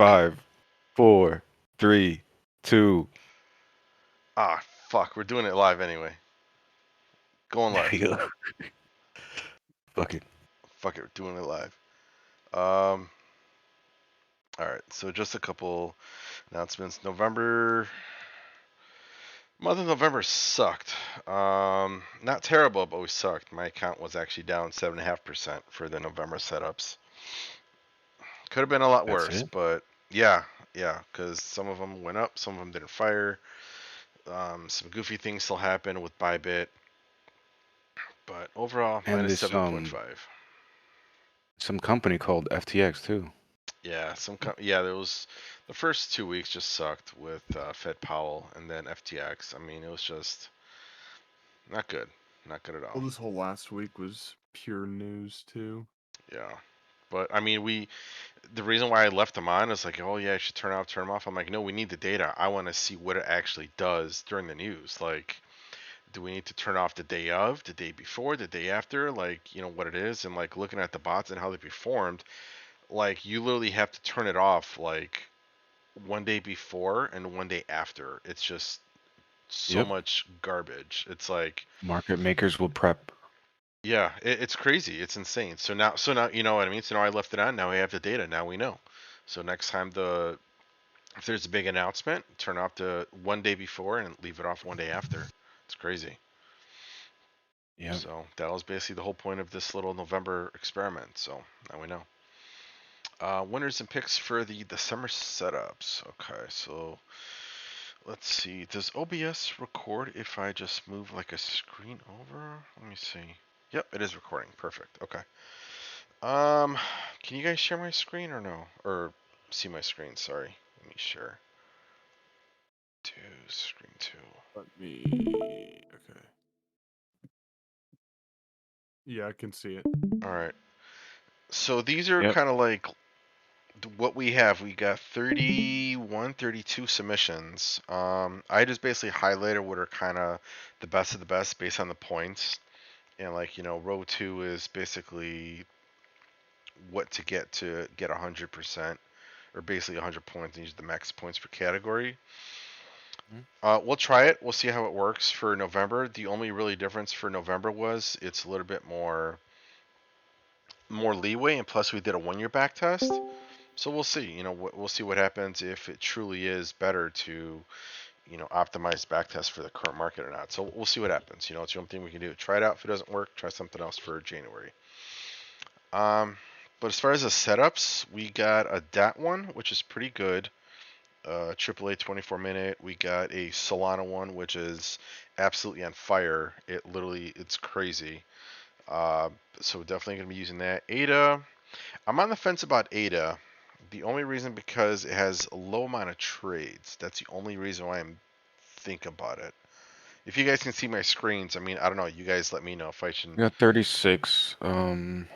5, 4, 3, 2. Ah, fuck. We're doing it live anyway. Going There live. you go. Fuck it. Fuck it. We're doing it live. All right. So just a couple announcements. Month of November sucked. Not terrible, but we sucked. My account was actually down 7.5% for the November setups. Could have been a lot That's worse, it? but yeah, because some of them went up, some of them didn't fire. Some goofy things still happened with Bybit, but overall And minus this 7.5. some company called FTX too. Yeah, there was the first 2 weeks just sucked with Fed Powell and then FTX. I mean, it was just not good, not good at all. Well, this whole last week was pure news too. Yeah, but I mean, the reason why I left them on is like, oh yeah, I should turn them off. I'm like, no, we need the data. I want to see what it actually does during the news. Like, do we need to turn off the day of, the day before, the day after? Like, what it is, and like looking at the bots and how they performed. Like, you literally have to turn it off like one day before and one day after. It's just so Yep. much garbage. It's like, Market makers will prep. yeah, it's crazy. It's insane. So now, you know what I mean? So now I left it on. Now we have the data. Now we know. So next time if there's a big announcement, turn off the one day before and leave it off one day after. It's crazy. Yep. So that was basically the whole point of this little November experiment. So now we know. Winners and picks for the December setups. Okay, so let's see. Does OBS record if I just move like a screen over? Let me see. Yep, it is recording. Perfect. Okay. Can you guys share my screen or no? Or see my screen? Sorry. Let me share. Screen two. Let me. Okay. Yeah, I can see it. All right. So these are Yep. kind of like what we have. We got 31, 32 submissions. I just basically highlighted what are kind of the best of the best based on the points. And like, row two is basically what to get 100%, or basically 100 points, and use the max points per category. We'll try it. We'll see how it works for November. The only really difference for November was it's a little bit more leeway, and plus we did a 1 year back test. So we'll see. We'll see what happens if it truly is better to, optimize backtest for the current market or not. So we'll see what happens. It's the only thing we can do. Try it out. If it doesn't work, try something else for January. But as far as the setups, we got a DAT one, which is pretty good. AAA 24-minute. We got a Solana one, which is absolutely on fire. It's crazy. So definitely gonna be using that. ADA, I'm on the fence about ADA. The only reason because it has a low amount of trades. That's the only reason why I'm thinking about it. If you guys can see my screens, I mean, I don't know. You guys let me know if I should. We got 36. And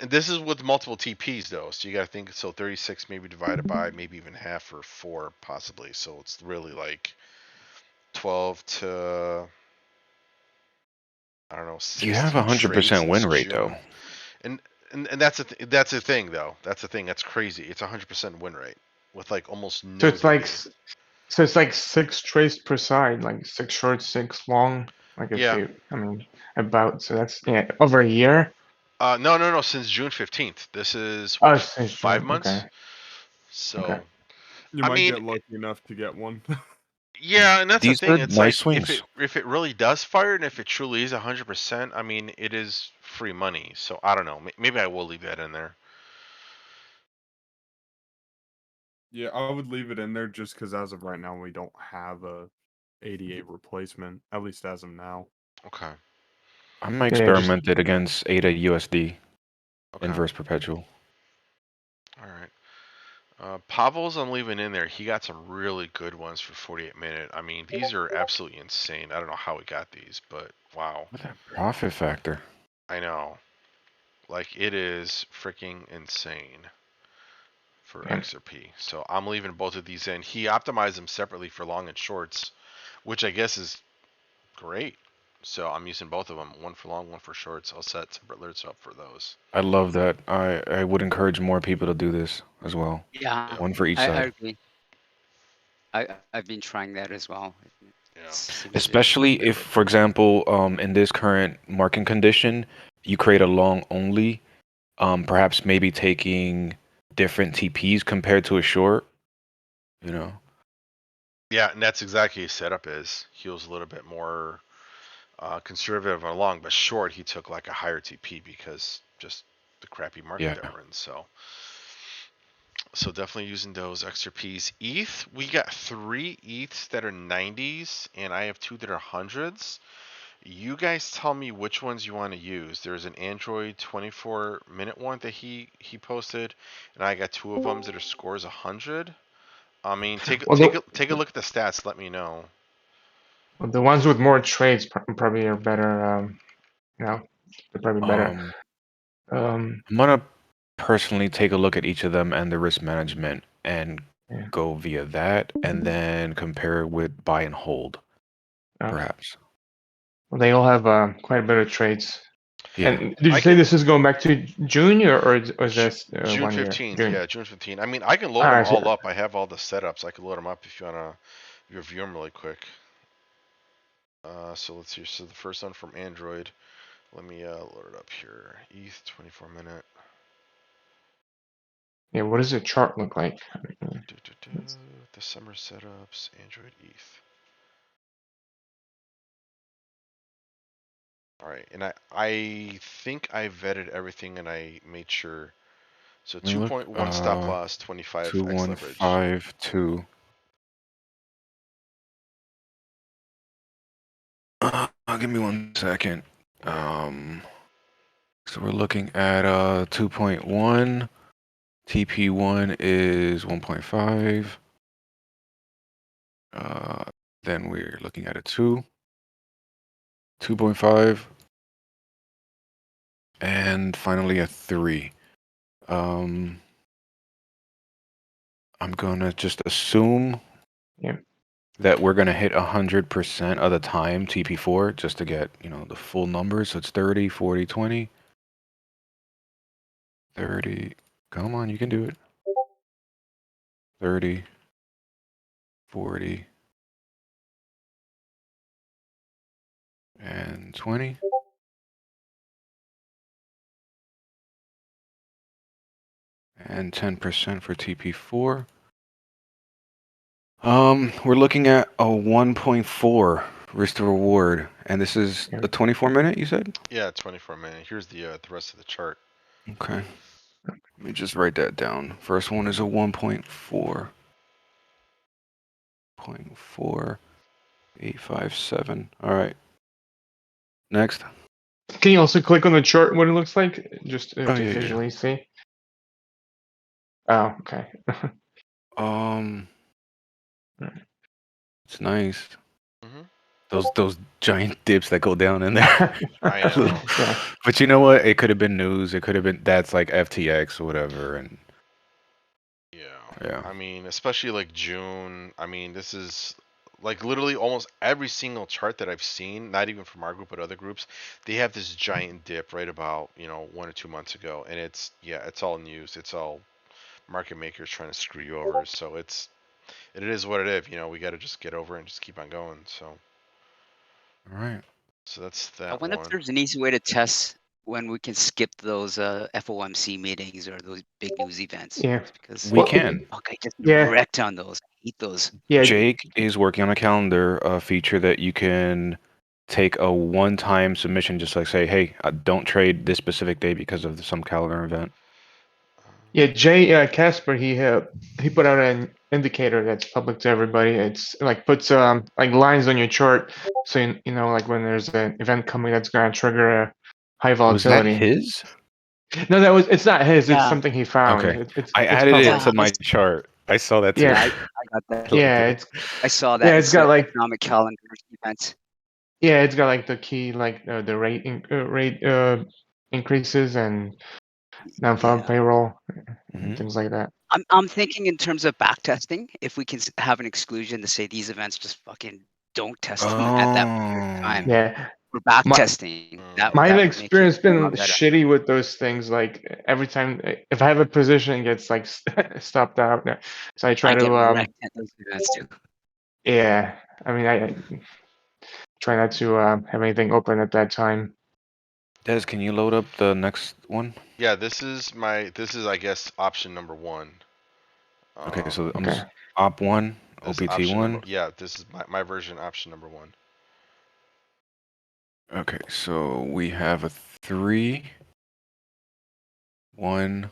this is with multiple TPs though, so you got to think. So 36 maybe divided by maybe even half or 4 possibly. So it's really like 12 to, I don't know, You have 16 trades 100% since win rate though. June. And and that's the thing though. That's the thing. That's crazy. It's 100% win rate with like almost So no it's like DD. so it's like 6 trades per side, like 6 short, 6 long. Like if Yeah. you, I mean, about so that's over a year. No. Since June 15th. This is Oh, what, since 5 months. Okay, okay. So You I might mean, get lucky enough to get one. yeah, and that's the These thing. are It's nice like if it swings. if it really does fire and if it truly is 100%, I mean, it is free money. So I don't know. Maybe I will leave that in there. Yeah, I would leave it in there just because as of right now we don't have a 88 replacement, at least as of now. Okay. I might Yeah, just experiment it against ADA USD Okay. inverse perpetual. All right. Pavel's I'm leaving in there. He got some really good ones for 48 minute. I mean, these are absolutely insane. I don't know how he got these, but wow. Look at that profit factor. I know. Like, it is freaking insane for yeah. XRP. So I'm leaving both of these in. He optimized them separately for long and shorts, which I guess is great. So I'm using both of them, one for long, one for shorts. I'll set separate alerts up for those. I love that. I would encourage more people to do this as well. Yeah, One for each I side. agree. I've been trying that as well. It Yeah. seems to Especially if, for example, in this current market condition, you create a long only, perhaps maybe taking different TPs compared to a short, you know. Yeah, and that's exactly his setup is. He was a little bit more conservative on long, but short he took like a higher TP because just the crappy market Yeah. that we're in. So definitely using those extra Ps. ETH, we got 3 ETHs that are 90s, and I have 2 that are hundreds. You guys tell me which ones you want to use. There's an Android 24-minute one that he posted, and I got 2 of them that are scores 100. I mean, take Well, a look at the stats. Let me know. the ones with more trades probably are better. They're probably better. I'm gonna personally take a look at each of them and the risk management and Yeah. go via that, and then compare it with buy and hold, perhaps. Well, they all have quite a bit of trades. Yeah. And did you I say can- this is going back to June or is this June 1 year? 15th, June. yeah, June 15th. I mean, I can load Ah, them I see. all up. I have all the setups. I can load them up if you wanna review them really quick. So let's see. So the first one from Android. Let me load it up here. ETH 24-minute. Yeah, what does the chart look like? The summer setups, Android ETH. All right, and I think I vetted everything and I made sure. So Let me look. 2.1 stop loss, 25x leverage. 2152. Give me 1 second. So we're looking at 2.1. TP1 is 1.5. Then we're looking at a 2. 2.5. And finally a 3. I'm gonna just assume that we're gonna hit 100% of the time TP4 just to get, the full numbers. So it's 30, 40, 20. 30. Come on, you can do it. 30, 40, and 20. And 10% for TP4. We're looking at a 1.4 risk to reward, and this is a 24-minute, you said? Yeah, 24-minute. Here's the rest of the chart. Okay. Let me just write that down. First one is a 1.4. 0.4857. All right. Next. Can you also click on the chart what it looks like? Just to yeah. visually see? Oh, okay. It's nice. Mhm. Those giant dips that go down in there. I know. Yeah. But you know what? It could have been news. It could have been that's like FTX or whatever. And yeah. I mean, especially like June. I mean, this is like literally almost every single chart that I've seen, not even from our group but other groups, they have this giant dip right about 1 or 2 months ago, and it's all news. It's all market makers trying to screw you over. So it is what it is. We got to just get over it and just keep on going. So. All right. So that's I that wonder one. if there's an easy way to test when we can skip those FOMC meetings or those big news events. Yeah. Because We can. I just Yeah. wrecked on those. I hate those. Yeah. Jake is working on a calendar feature that you can take a one-time submission, just like say, hey, don't trade this specific day because of some calendar event. Yeah, Jay Casper, he put out an indicator that's public to everybody. It's like puts like lines on your chart, so you know like when there's an event coming that's gonna trigger a high Was that volatility. his? No, it's not his. It's Yeah. something he found. Okay. It's I added public. it to my chart. I saw that too. Yeah. I got that. Yeah, I saw that. yeah, it's got like economic calendar events. yeah, it's got like the key like the rate increases and non-farm payroll and things like that. I'm thinking in terms of back testing, if we can have an exclusion to say these events just fucking don't test them at that period of time. Yeah. For back testing, that My that would make it experience a been lot better. shitty with those things. Like every time, if I have a position, it gets like stopped out. So I try I get to, wrecked at those events too. yeah. I mean, I try not to have anything open at that time. Des, can you load up the next one? Yeah, this is I guess option number 1. Okay, so I'm Okay. op one, This OPT option number, one. yeah, this is my version, option number 1. Okay, so we have a 3, 1,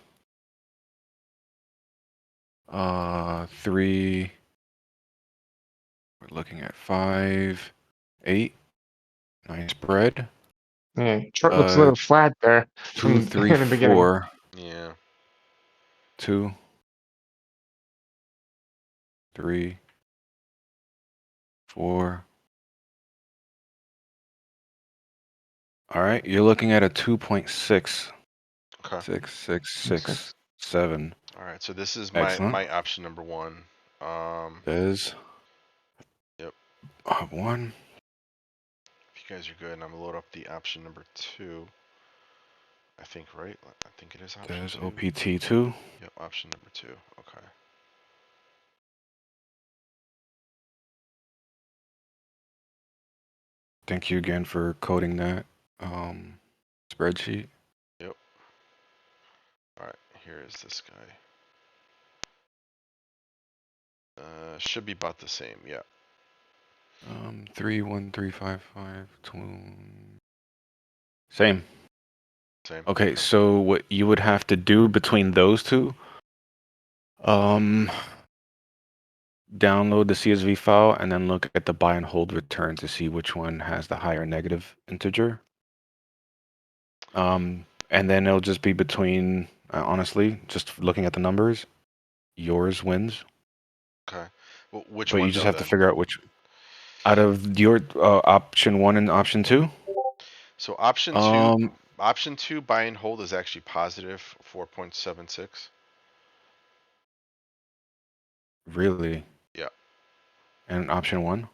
3. We're looking at 5, 8. Nice spread. Yeah, chart looks a little flat there 2, 3, in the beginning. 4. Yeah. 2, 3, 4. All right, you're looking at a 2.6. Okay. 6, 6, 6, 7. All right. So this is Excellent. my option number 1. Des. Yep. Op 1. If you guys are good, and I'm gonna load up the option number 2. I think, right? I think it is option Des 2. OPT 2. Yep, option number 2. Okay. Thank you again for coding that spreadsheet. Yep. All right. Here is this guy. Should be about the same. Yeah. 3, 1, 3, 5, 5, 2. Same. Same. Okay, so what you would have to do between those two, download the CSV file and then look at the buy and hold return to see which one has the higher negative integer. And then it'll just be between, honestly, just looking at the numbers, yours wins. Okay. Well, which But one you just though have to then? figure out which out of your option 1 and option 2. So option 2 buy and hold is actually positive 4.76. Really? Yeah. And option 1?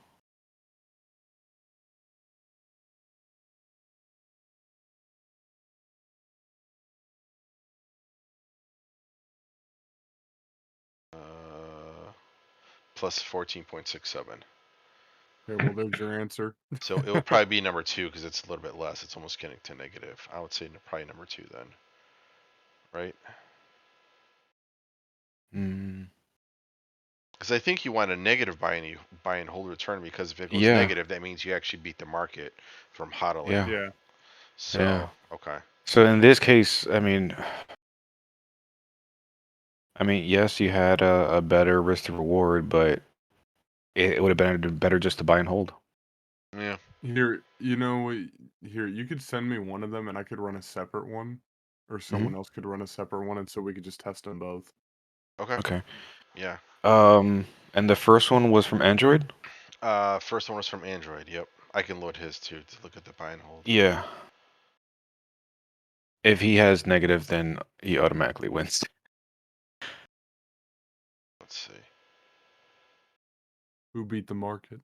Plus 14.67. Okay, well, there's your answer. So it will probably be number 2 because it's a little bit less. It's almost getting to negative. I would say probably number 2 then. Right? Because I think you want a negative buy and hold return, because if it goes negative, that means you actually beat the market from hodling. Yeah. Yeah. So, okay. So in this case, I mean, yes, you had a better risk to reward, but it would have been better just to buy and hold. Yeah. Here, here, you could send me one of them and I could run a separate one, or someone else could run a separate one, and so we could just test them both. Okay. Okay. Yeah. And the first one was from Android? First one was from Android. Yep. I can load his too to look at the buy and hold. Yeah. If he has negative, then he automatically wins. Let's see. Who beat the market?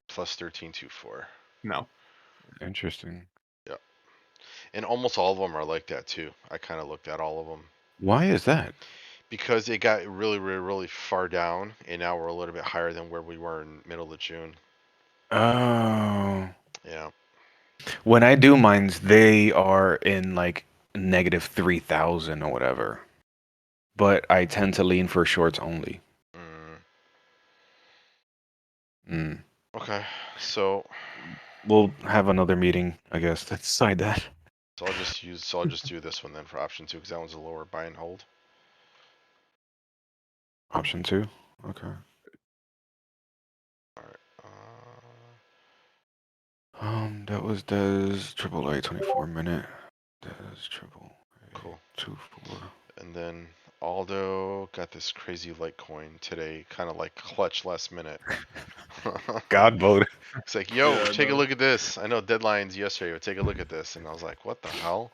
Plus 13.24. No. Interesting. Yep. And almost all of them are like that too. I kind of looked at all of them. Why is that? Because it got really, really, really far down, and now we're a little bit higher than where we were in middle of June. Oh. Yeah. When I do mines, they are in like negative 3,000 or whatever. But I tend to lean for shorts only. Okay. So we'll have another meeting, I guess, to decide that. So I'll just do this one then for option 2, because that one's a lower buy and hold. Option 2? Okay. Alright. That was Des AAA 24 minute. Des AAA Cool. 24. And then Aldo got this crazy Litecoin today, kind of like clutch last minute. God vote. It's like, yo, Yeah, take a no. look at this. I know deadline's yesterday, but take a look at this. And I was like, what the hell?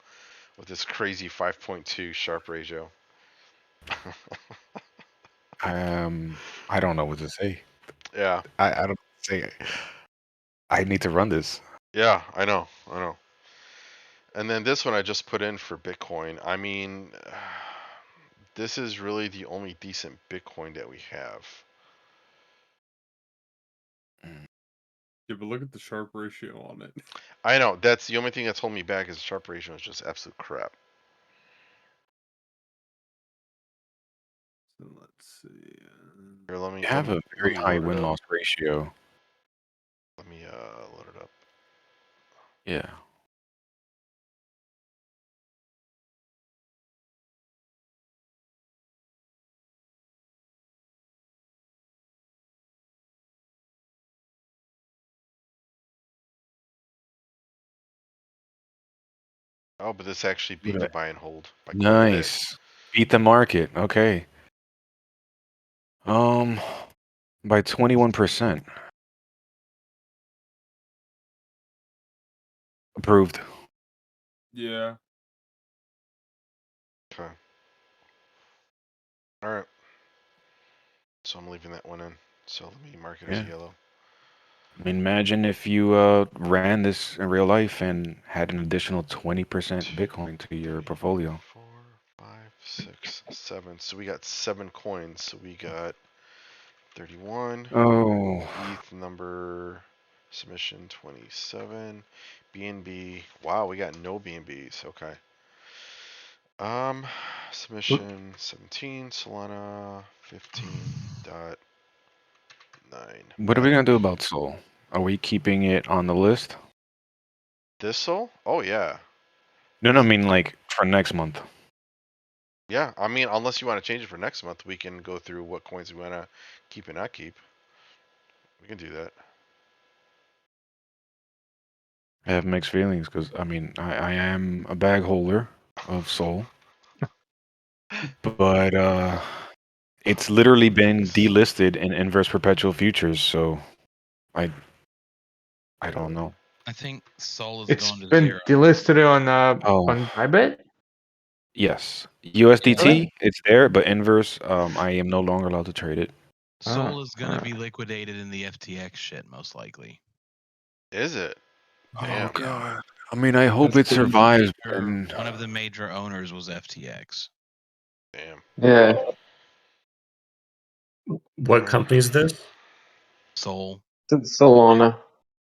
With this crazy 5.2 Sharpe ratio. I don't know what to say. Yeah. I don't say. I need to run this. Yeah, I know. And then this one I just put in for Bitcoin. I mean, this is really the only decent Bitcoin that we have. Yeah, but look at the Sharp ratio on it. I know. That's the only thing that's holding me back is the Sharp ratio is just absolute crap. So let's see. Here, let me You have a very high load it up. win-loss ratio. Let me load it up. Yeah. Oh, but this actually beat the buy and hold by quite a bit. Nice. Beat the market. Okay. By 21%. Approved. Yeah. Okay. All right. So I'm leaving that one in. So let me mark it as Yeah. yellow. I mean, imagine if you ran this in real life and had an additional 20% Bitcoin to your portfolio. 4, 5, 6, 7. So we got 7 coins. So we got 31. Oh. ETH number submission 27. BNB. Wow, we got no BNBs. Okay. Submission 17. Solana 15.9. What are we gonna do about Sol? Are we keeping it on the list? This Sol? Oh yeah. No, I mean like for next month. Yeah, I mean, unless you want to change it for next month, we can go through what coins we want to keep and not keep. We can do that. I have mixed feelings because I mean I am a bag holder of Sol, but it's literally been delisted in inverse perpetual futures, so I don't know. I think Sol is It's going to been 0. delisted Oh on Bybit. yes, USDT, Really? it's there, but inverse, I am no longer allowed to trade it. Sol is going to alright. be liquidated in the FTX shit, most likely. Is it? Damn. Oh god. I mean, I hope That's it survives. One of the major owners was FTX. Damn. Yeah. What company is this? Sol. Solana.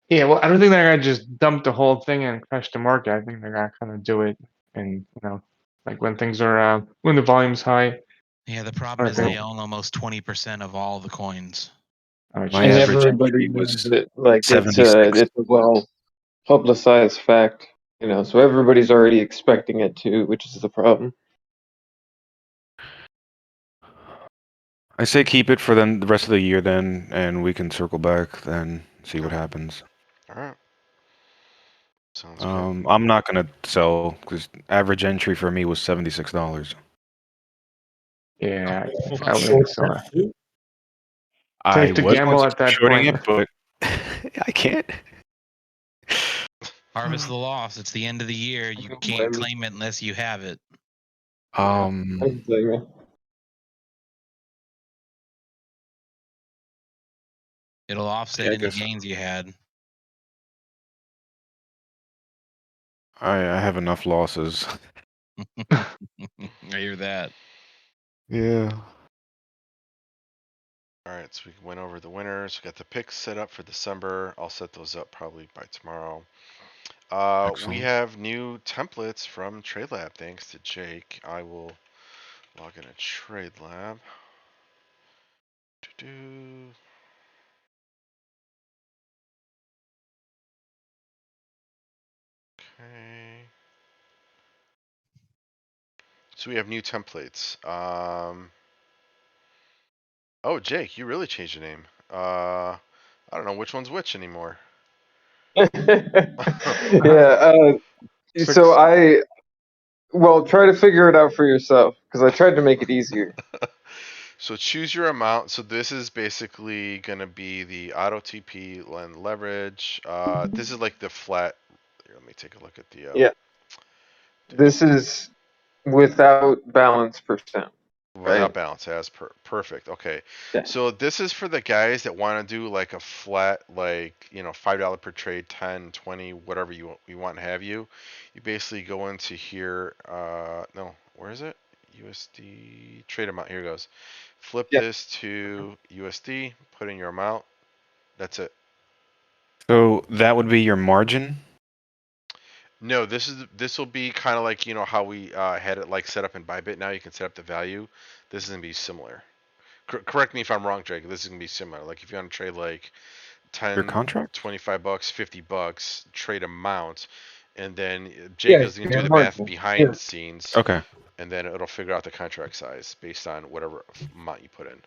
Yeah, well, I don't think they're gonna just dump the whole thing and crash the market. I think they're gonna kind of do it, and like when things are when the volume's high. Yeah, the problem is Okay. they own almost 20% of all the coins. Oh, My And jeez. average everybody entry knows was it. Like 76. it's a well publicized fact, so everybody's already expecting it too, which is the problem. I say keep it for then the rest of the year then, and we can circle back then, see what Okay. happens. All right. Sounds good. I'm not gonna sell because average entry for me was $76. Yeah, Oh, I fuck. wouldn't sell it. too? I Safe to was gamble at that shorting point. it, but I can't. Harvest the loss. It's the end of the year. You don't can't blame you. claim it unless you have it. I don't blame you. It'll offset Yeah, I any guess gains you had. I have enough losses. I hear that. Yeah. All right. So we went over the winners. We got the picks set up for December. I'll set those up probably by tomorrow. We Excellent. have new templates from TradeLab. Thanks to Jake. I will log in at TradeLab. Do-do. Okay. So we have new templates. Oh, Jake, you really changed your name. I don't know which one's which anymore. Yeah. So try to figure it out for yourself because I tried to make it easier. So choose your amount. So this is basically gonna be the auto TP and leverage. This is like the flat. Here, let me take a look at the. Yeah. This is without balance percent. Without balance, as perfect. Okay, Yeah. so this is for the guys that want to do like a flat, like $5 per trade, 10, 20, whatever you want to have you. You basically go into here. No, where is it? USD trade amount. Here it goes. Flip Yeah. this to USD. Put in your amount. That's it. So that would be your margin. No, this will be kind of like how we had it like set up in Bybit. Now you can set up the value. This is gonna be similar. Correct me if I'm wrong, Drake. This is gonna be similar. Like if you want to trade like Your 10, contract. $25, $50, trade amount, and then Jake Yeah, is gonna do your the math margin. behind Yeah. the scenes, Okay. and then it'll figure out the contract size based on whatever amount you put in.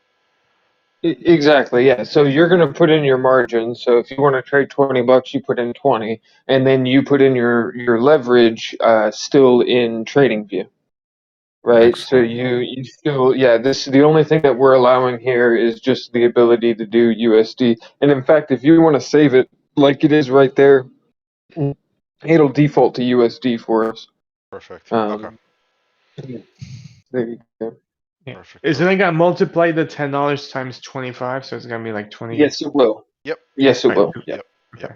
Exactly, yeah. So you're going to put in your margin. So if you want to trade $20, you put in 20, and then you put in your leverage still in TradingView, right? So Excellent. you still, yeah. This the only thing that we're allowing here is just the ability to do USD. And in fact, if you want to save it like it is right there, it'll default to USD for us. Perfect. Okay. Yeah, there you go. Yeah. Perfect. Isn't it Perfect. gonna multiply the $10 times 25? So it's gonna be like 20. Yes, it will. Yep. Yes, it Right. will. Yeah. Yep. Yep. Okay.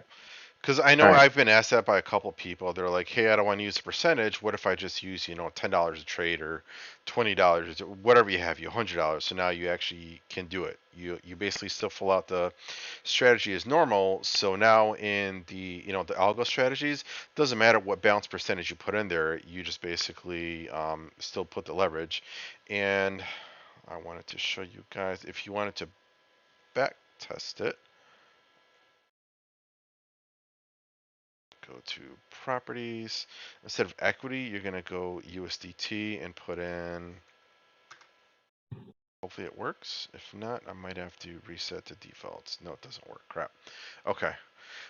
Because I know All right. I've been asked that by a couple people. They're like, "Hey, I don't want to use a percentage. What if I just use, $10 a trade or $20 or whatever you have, you $100." So now you actually can do it. You basically still fill out the strategy as normal. So now in the algo strategies, doesn't matter what balance percentage you put in there. You just basically still put the leverage. And I wanted to show you guys if you wanted to back test it. Go to properties. Instead of equity, you're going to go USDT and put in. Hopefully it works. If not, I might have to reset to defaults. No, it doesn't work. Crap. Okay.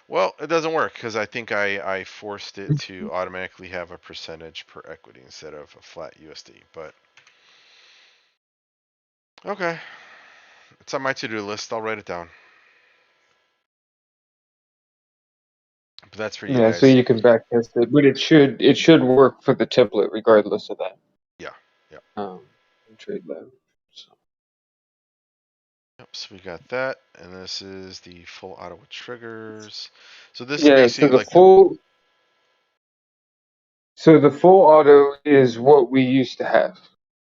Well, it doesn't work because I think I forced it to automatically have a percentage per equity instead of a flat USD. But okay. It's on my to-do list. I'll write it down. But that's for you Yeah, so guys. you can backtest it, but it should work for the template regardless of that. Yeah. Yeah. In TradeLab. So. Yep, so we got that, and this is the full auto with triggers. So this is Yeah, so basically the like full auto is what we used to have.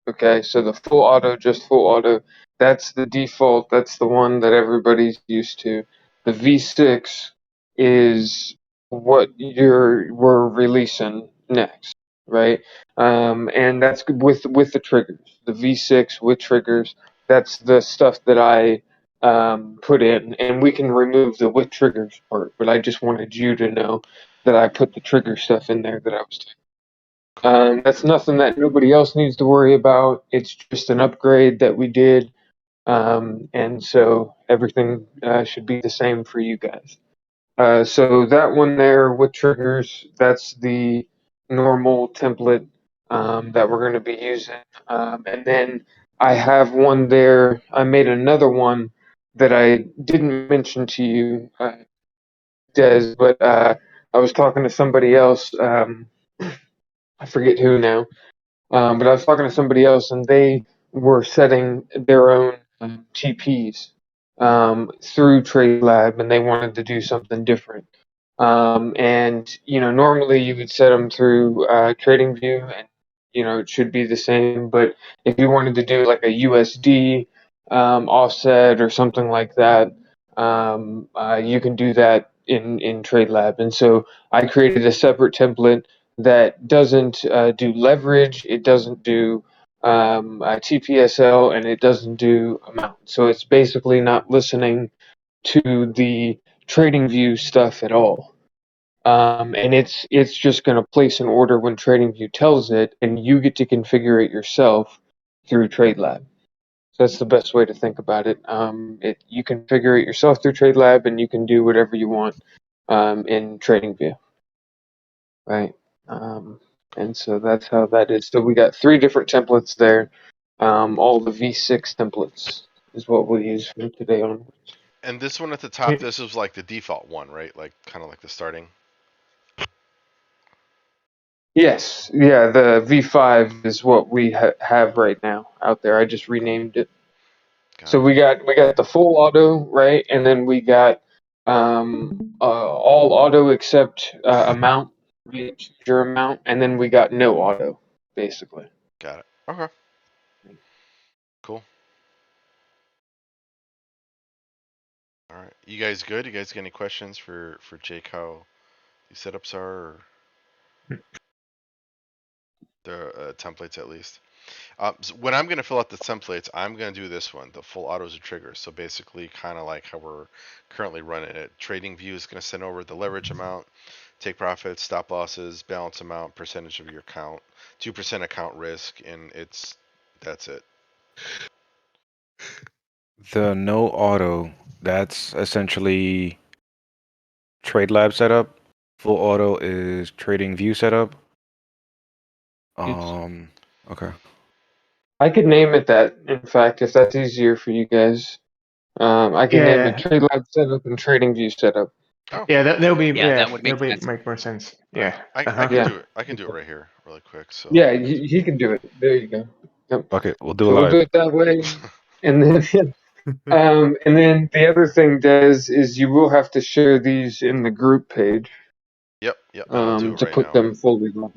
Okay, so the full auto, just full auto, that's the default. That's the one that everybody's used to. The V6 is what we're releasing next, right? And that's with the triggers. The V6 with triggers. That's the stuff that I put in, and we can remove the with triggers part. But I just wanted you to know that I put the trigger stuff in there that I was doing. cool. That's nothing that nobody else needs to worry about. It's just an upgrade that we did. And so everything should be the same for you guys. So that one there with triggers, that's the normal template that we're going to be using. And then I have one there. I made another one that I didn't mention to you, Des, but I was talking to somebody else. I forget who now. But I was talking to somebody else, and they were setting their own TPs through TradeLab, and they wanted to do something different. And normally you would set them through TradingView, and it should be the same. But if you wanted to do like a USD offset or something like that, you can do that in TradeLab. And so I created a separate template that doesn't do leverage, it doesn't do TPSL, and it doesn't do amount. So it's basically not listening to the TradingView stuff at all. And it's just going to place an order when TradingView tells it, and you get to configure it yourself through TradeLab. So that's the best way to think about it. You configure it yourself through TradeLab, and you can do whatever you want in TradingView, right? And so that's how that is. So we got 3 different templates there. All the V6 templates is what we'll use from today on. And this one at the top, this was like the default one, right? Like kind of like the starting. Yes, yeah, the V5 is what we have right now out there. I just renamed it. So we got the full auto, right? And then we got all auto except amount, right? Choose your amount, and then we got no auto, basically. Got it. Okay. Cool. All right. You guys good? You guys got any questions for Jake? How these setups are, or the templates at least? So when I'm gonna fill out the templates, I'm gonna do this one, the full autos and triggers. So basically, kind of like how we're currently running it. Trading View is gonna send over the leverage amount, take profits, stop losses, balance amount, percentage of your account, 2% account risk, and that's it. The no auto, that's essentially TradeLab setup. Full auto is Trading View setup. Okay. I could name it that, in fact, if that's easier for you guys. I can name it Yeah, TradeLab setup and Trading View setup. Oh, yeah, that'll be Yeah, that would make that'll be sense. make more sense. all right. Yeah. I can Yeah. do it. I can do it right here, really quick. So Yeah, he can do it. There you go. Yep. Okay, we'll do it So we'll do live. it that way, and then and then the other thing, Des, is you will have to share these in the group page yep, and I'll do it to right put now. them fully live.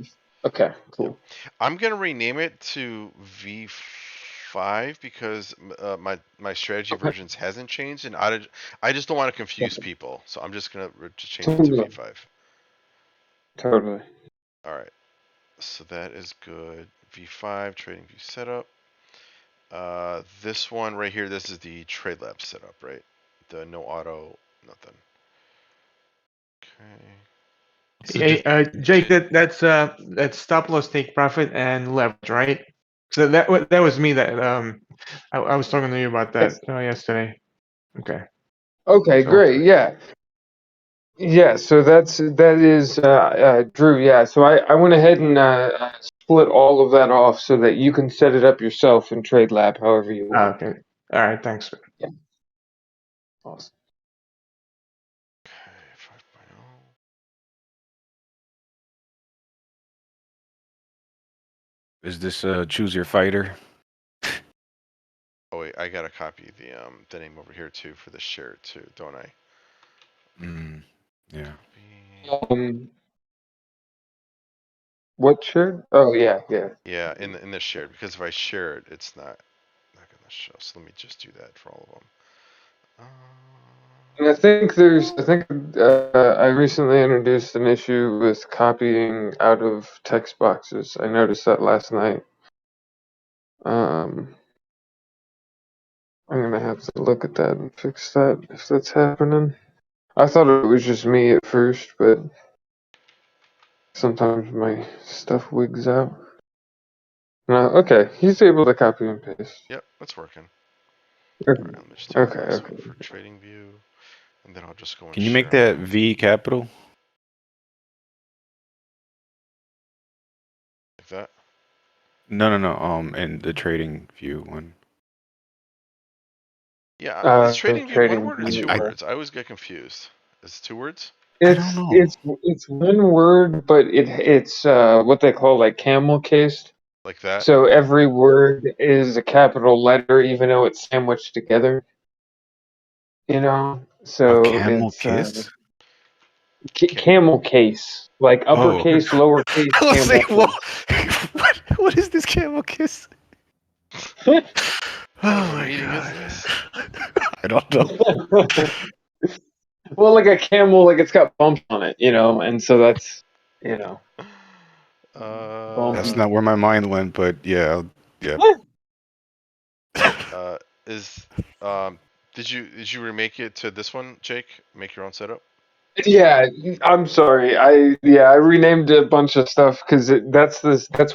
Okay, cool. I'm gonna rename it to V5 because my strategy Okay, versions hasn't changed, and I just don't want to confuse people, so I'm just gonna just change it to totally, V5. totally. All right, so that is good. V5 Trading View setup. This one right here, this is the TradeLab setup, right? The no auto, nothing. Okay. So Hey, just Jake, that's stop loss, take profit, and leverage, right? So that was me that I was talking to you about that Yes. yesterday. Okay. Okay, So great. Yeah, yeah. So that is Drew. Yeah. So I went ahead and split all of that off so that you can set it up yourself in TradeLab however you want. okay. All right. Thanks. Yeah. Awesome. Okay, 5.0. Is this choose your fighter? Oh wait, I gotta copy the name over here too for the share too, don't I? Yeah. What shared? Oh yeah, yeah. Yeah, in the shared, because if I share it, it's not gonna show. So let me just do that for all of them. And I think I recently introduced an issue with copying out of text boxes. I noticed that last night. I'm gonna have to look at that and fix that if that's happening. I thought it was just me at first, but sometimes my stuff wigs out. No, okay, he's able to copy and paste. Yep, that's working. Okay, All right, let me just do the okay, last okay. one for Trading View, and then I'll just go and Can you share make them that all. V capital? Like that. No. In the Trading View one. Yeah, is Trading View one Trading word or view. two I words? I always get confused. Is it 2 words? I don't know. It's one word, but it's what they call like camel cased. Like that? So every word is a capital letter, even though it's sandwiched together. You know, A so camel it's kiss? camel case, like Oh. uppercase, lowercase, I was camel like, what? case. What is this camel kiss? What kind Oh of a my meeting is god. this? I don't know. Well, like a camel, like it's got bumps on it, and so that's, That's bumpy. not where my mind went, but yeah, yeah. Is did you remake it to this one, Jake? Make your own setup? Yeah, I'm sorry. I renamed a bunch of stuff because that's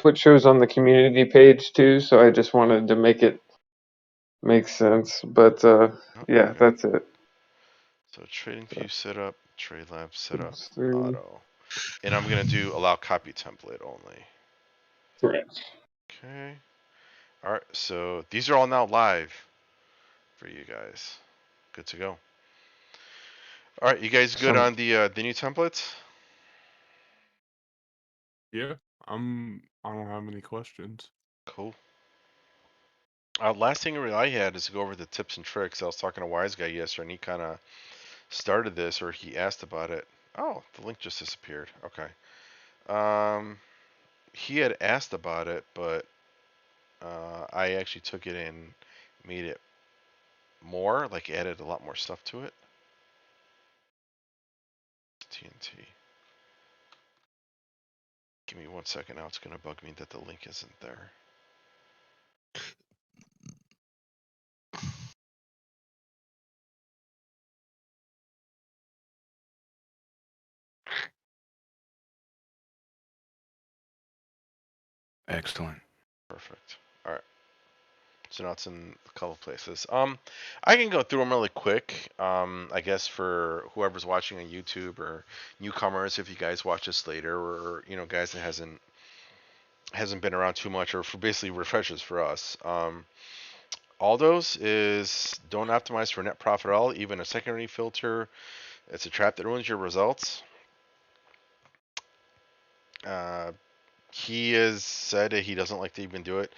what shows on the community page too. So I just wanted to make it make sense. But Oh, yeah, okay. that's it. So Trading View setup, TradeLab setup, That's three. auto. And I'm gonna do allow copy template only. Correct. Okay. Alright, so these are all now live for you guys. Good to go. Alright, you guys good Some on the new templates? Yeah, I don't have any questions. Cool. Last thing really I had is to go over the tips and tricks. I was talking to Wise Guy yesterday, and he kind of started this, or he asked about it. Oh, the link just disappeared. Okay. He had asked about it, but I actually took it and made it more, like added a lot more stuff to it. TNT. Give me 1 second now. It's going to bug me that the link isn't there. Excellent. Perfect. All right. So now it's in a couple places. I can go through them really quick. I guess for whoever's watching on YouTube or newcomers, if you guys watch this later, or guys that hasn't been around too much, or for basically refreshers for us. Aldo's is don't optimize for net profit at all, even a secondary filter. It's a trap that ruins your results. He has said that he doesn't like to even do it.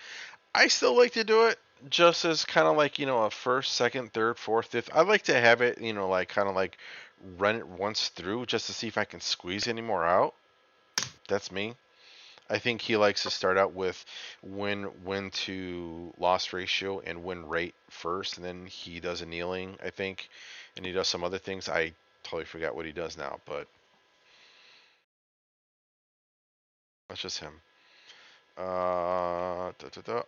I still like to do it just as kind of like, a first, second, third, fourth, fifth. I like to have it, like kind of like run it once through just to see if I can squeeze any more out. That's me. I think he likes to start out with win to loss ratio and win rate first, and then he does annealing, I think, and he does some other things. I totally forgot what he does now, but that's just him. Oh,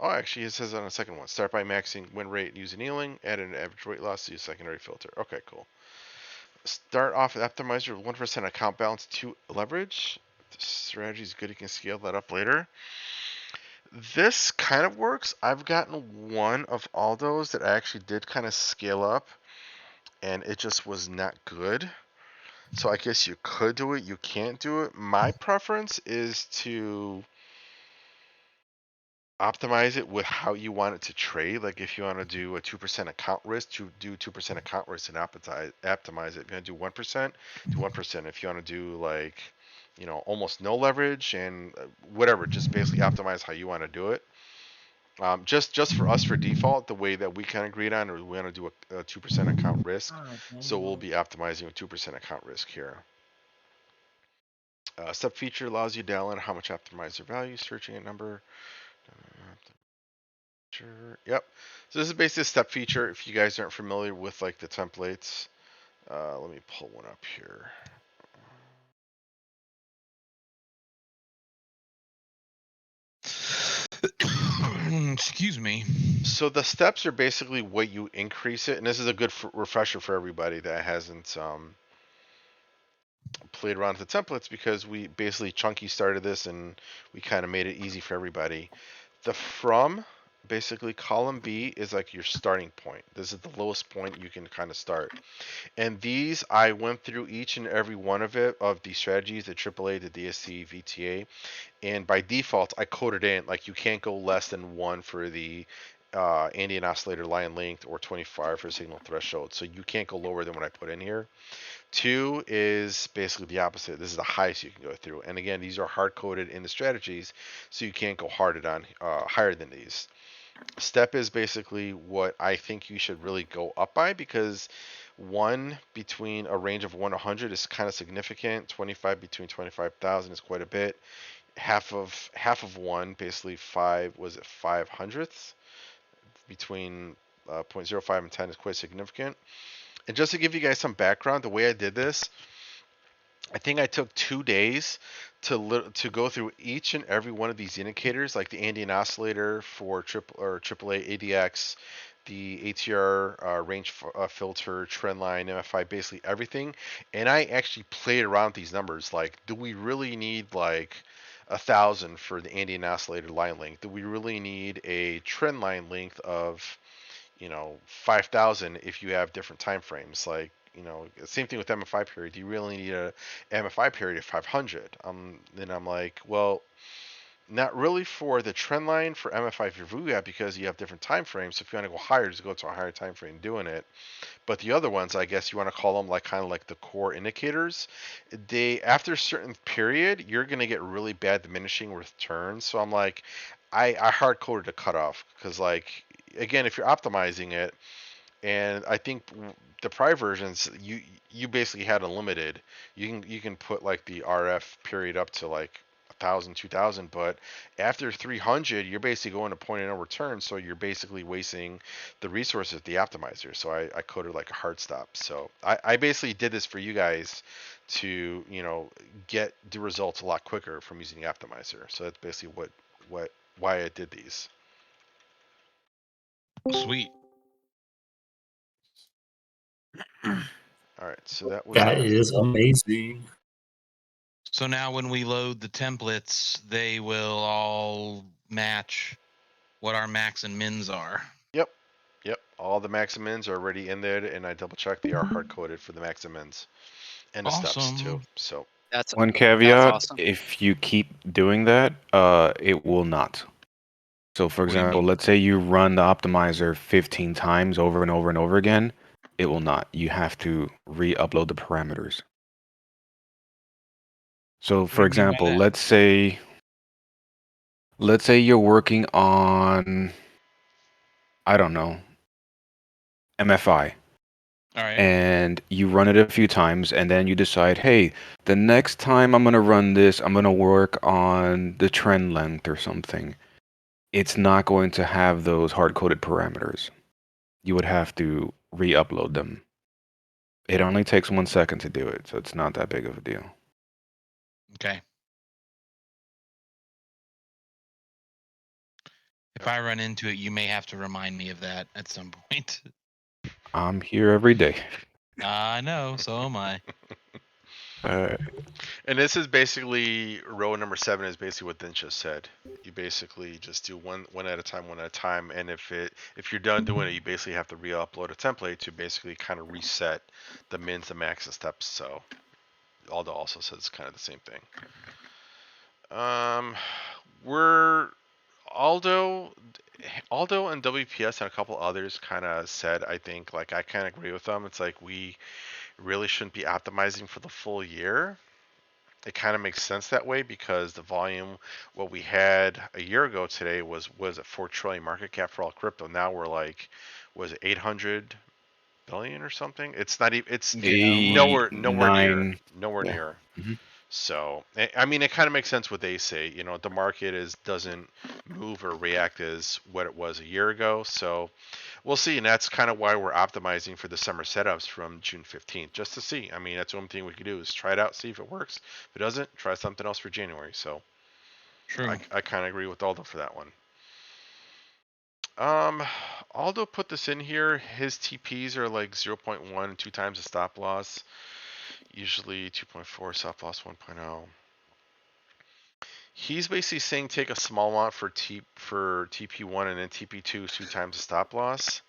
actually, it says on the second one. Start by maxing win rate and use annealing. Add an average weight loss to use secondary filter. Okay, cool. Start off with optimizer with 1% account balance to leverage. The strategy is good. You can scale that up later. This kind of works. I've gotten one of Aldo's that I actually did kind of scale up, and it just was not good. So I guess you could do it. You can't do it. My preference is to optimize it with how you want it to trade. Like if you want to do a 2% account risk, to do 2% account risk and optimize it. If you want to do 1%, do 1%. If you want to do like, almost no leverage and whatever, just basically optimize how you want to do it. Just for us for default, the way that we kind of agreed on, or we want to do a 2% account risk. So we'll be optimizing with 2% account risk here. Step feature allows you to dial in how much optimizer value, searching a number. Yep. So this is basically a step feature. If you guys aren't familiar with like the templates, let me pull one up here. Excuse me. So the steps are basically what you increase it, and this is a good refresher for everybody that hasn't played around with the templates, because we basically Chunky started this and we kind of made it easy for everybody. The from, basically column B is like your starting point. This is the lowest point you can kind of start. And these, I went through each and every one of the strategies, the AAA, the DSC, VTA, and by default, I coded in, like you can't go less than 1 for the Andean oscillator line length or 25 for signal threshold. So you can't go lower than what I put in here. 2 is basically the opposite. This is the highest you can go through. And again, these are hard coded in the strategies, so you can't go higher than these. Step is basically what I think you should really go up by, because 1 between a range of 1 to 100 is kind of significant. 25 between 25,000 is quite a bit. Half of 1, basically 5 hundredths between 0.05 and 10 is quite significant. And just to give you guys some background, the way I did this, I think I took 2 days to go through each and every one of these indicators, like the Andean oscillator for AAA ADX, the ATR range filter, trend line, MFI, basically everything. And I actually played around with these numbers. Like, do we really need like 1,000 for the Andean oscillator line length? Do we really need a trend line length of 5,000 if you have different time frames? Like, same thing with MFI period. Do you really need a MFI period of 500? Then I'm like, well, Not really for the trend line for MFI for VUGAP because you have different time frames. So if you want to go higher, just go to a higher time frame doing it. But the other ones, I guess you want to call them like kind of like the core indicators. They after a certain period, you're gonna get really bad diminishing returns. So I'm like, I hard coded a cutoff because like again, if you're optimizing it, and I think the prior versions you basically had unlimited. You can put like the RF period up to like 1,000, 2,000, but after 300, you're basically going to point of no return. So you're basically wasting the resources of the optimizer. So I coded like a hard stop. So I basically did this for you guys to get the results a lot quicker from using the optimizer. So that's basically why I did these. Sweet. All right, so that was That is amazing. So now when we load the templates, they will all match what our max and mins are. Yep. Yep. All the max and mins are already in there, and I double checked. They are hard coded for the max and mins, and the steps too. Awesome. So That's One caveat, awesome. if you keep doing that, it will not. So for What do you example, mean? let's say you run the optimizer 15 times over and over and over again, it will not. You have to re-upload the parameters. So What do for you mean by example, that? let's say you're working on, I don't know, MFI. All right. And you run it a few times and then you decide, hey, the next time I'm going to run this, I'm going to work on the trend length or something. It's not going to have those hard-coded parameters. You would have to re-upload them. It only takes 1 second to do it, so it's not that big of a deal. Okay. If I run into it, you may have to remind me of that at some point. I'm here every day. I know, so am I. and this is basically row number 7 is basically what Din just said. You basically just do one at a time, and if you're done doing it, you basically have to re-upload a template to basically kind of reset the mins, the max, and steps. So Aldo also says it's kind of the same thing. We're Aldo and WPS and a couple others kind of said, I think, like I kind of agree with them. It's like we really shouldn't be optimizing for the full year. It kind of makes sense that way because the volume, what we had a year ago today was a 4 trillion market cap for all crypto. Now we're like, was it 800 billion or something? It's not even. It's nowhere near. 9. Nowhere Yeah. near. Mhm. So, I mean, it kind of makes sense what they say. The market doesn't move or react as what it was a year ago. So, we'll see, and that's kind of why we're optimizing for the summer setups from June 15th, just to see. I mean, that's the only thing we can do is try it out, see if it works. If it doesn't, try something else for January. So, True. I kind of agree with Aldo for that one. Aldo put this in here. His TPs are like 0.1, 2 times the stop loss. Usually 2.4, stop loss 1.0. He's basically saying take a small amount for TP1 and then TP2 2 times the stop loss.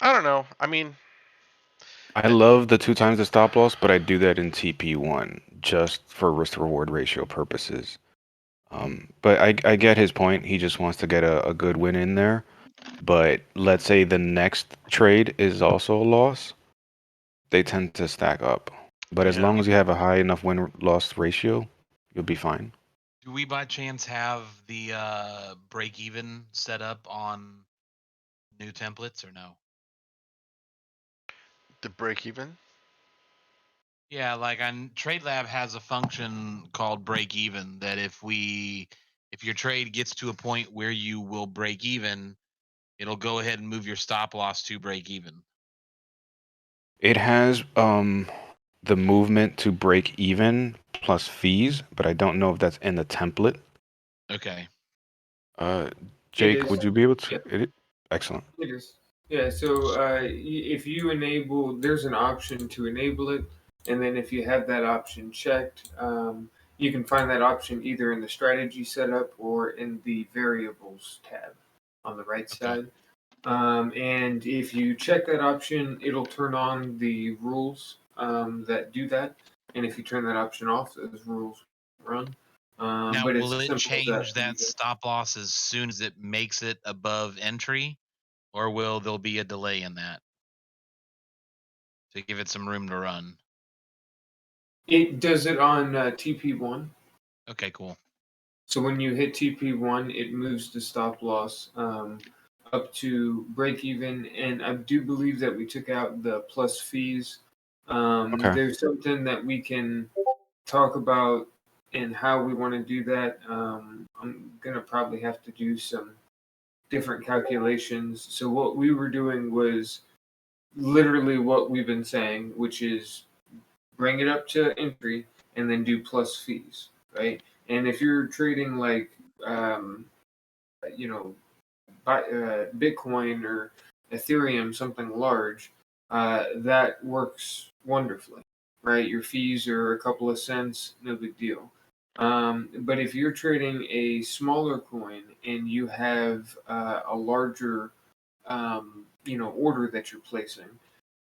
I don't know. I mean, I love the 2 times the stop loss, but I do that in TP1 just for risk reward ratio purposes. But I get his point. He just wants to get a good win in there. But let's say the next trade is also a loss, they tend to stack up. But as Yeah. long as you have a high enough win-loss ratio, you'll be fine. Do we by chance have the break even set up on new templates or no? The break even. Yeah, like on TradeLab has a function called break even that if your trade gets to a point where you will break even, it'll go ahead and move your stop loss to break even. It has the movement to break even plus fees, but I don't know if that's in the template. Okay. Jake, is. would you be able to? Yep. Excellent. It is. Yeah, so if you enable, there's an option to enable it, and then if you have that option checked, you can find that option either in the strategy setup or in the variables tab on the right side. And if you check that option, it'll turn on the rules that do that, and if you turn that option off, those rules run. Now, But will it's as it simple as that change for you that guys. stop loss as soon as it makes it above entry, or will there be a delay in that to give it some room to run? It does it on TP1. Okay, cool. So when you hit TP1, it moves the stop loss up to break even. And I do believe that we took out the plus fees. Okay. There's something that we can talk about and how we want to do that. I'm going to probably have to do some different calculations. So what we were doing was literally what we've been saying, which is bring it up to entry and then do plus fees, right? And if you're trading like, um, you know, Bitcoin or Ethereum, something large, that works wonderfully, right? Your fees are a couple of cents, no big deal. But if you're trading a smaller coin and you have a larger, order that you're placing,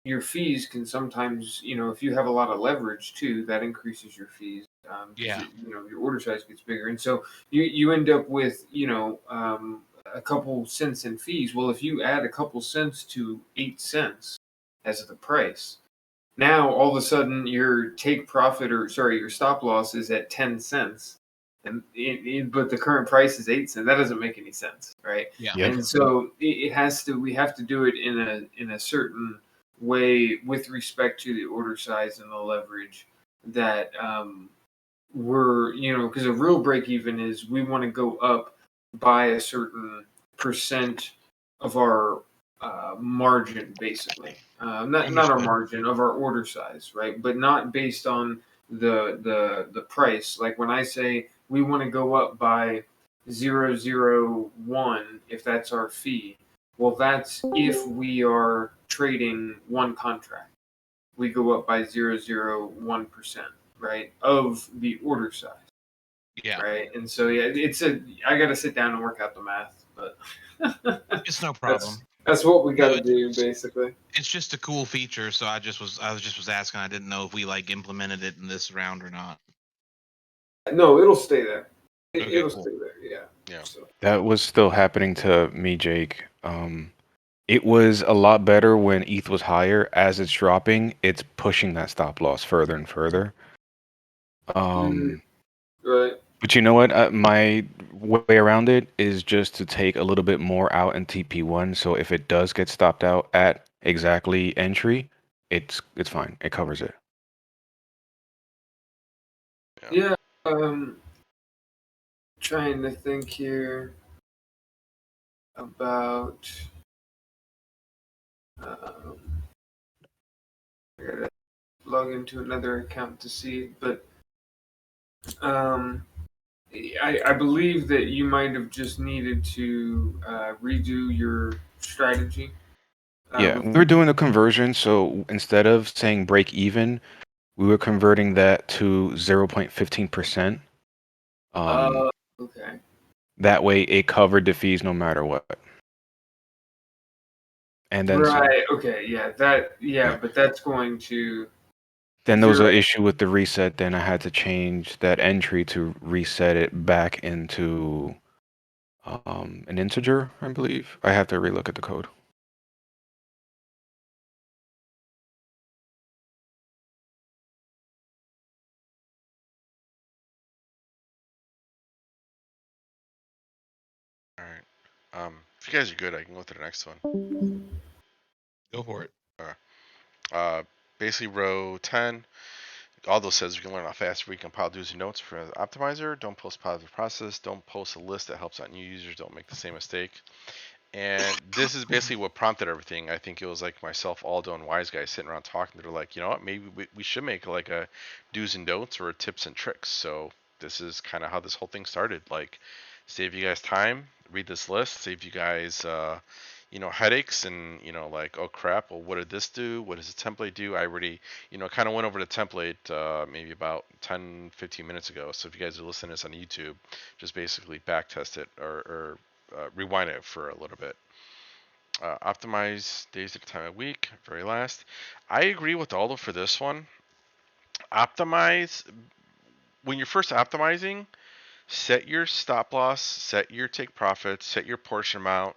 your fees can sometimes, if you have a lot of leverage too, that increases your fees because Yeah. your order size gets bigger, and so you end up with a couple cents in fees. Well, if you add a couple cents to 8 cents as the price, now all of a sudden your take profit your stop loss is at 10 cents, and but the current price is 8 cents. That doesn't make any sense, right? Yeah. Yep. And so we have to do it in a certain way with respect to the order size and the leverage that because a real break even is we want to go up by a certain percent of our margin, basically. Not our Understood. margin of our order size, right? But not based on the price. Like when I say we want to go up by 0.001, if that's our fee. Well, that's if we are trading one contract. We go up by 0.001%, right, of the order size. Yeah. Right. And so I got to sit down and work out the math, but It's no problem. That's what we got No, to do basically. It's just a cool feature, so I was asking. I didn't know if we like implemented it in this round or not. No, it'll stay there. Okay, It'll cool. stay there. Yeah. Yeah. So. That was still happening to me, Jake. It was a lot better when ETH was higher. As it's dropping, it's pushing that stop loss further and further. Right. But you know what? My way around it is just to take a little bit more out in TP1. So if it does get stopped out at exactly entry, it's fine. It covers it. Yeah. Trying to think here about. I gotta log into another account to see, but I believe that you might have just needed to redo your strategy. Yeah, we were doing a conversion. So instead of saying break even, we were converting that to 0.15%. Okay. That way it covered the fees no matter what. And then some. Right. Okay. Yeah. Yeah. But that's going to. Then there was Zero. an issue with the reset. Then I had to change that entry to reset it back into an integer, I believe. I have to relook at the code. All right. If you guys are good, I can go to the next one. Go for it. Basically, row 10. Aldo says we can learn how fast we compile do's and don'ts for the optimizer. Don't post positive process. Don't post a list that helps out new users. Don't make the same mistake. And this is basically what prompted everything. I think it was like myself, Aldo, and Wise Guy sitting around talking. They're like, you know what? Maybe we should make like a do's and don'ts or a tips and tricks. So this is kind of how this whole thing started. Like, save you guys time, read this list, save you guys, headaches and, like, oh crap, well, what did this do? What does the template do? I already, kind of went over the template maybe about 10, 15 minutes ago. So if you guys are listening to this on YouTube, just basically back test it or rewind it for a little bit. Optimize days at a time a week. Very last. I agree with Aldo for this one. Optimize when you're first optimizing. Set your stop loss, set your take profits, set your portion amount,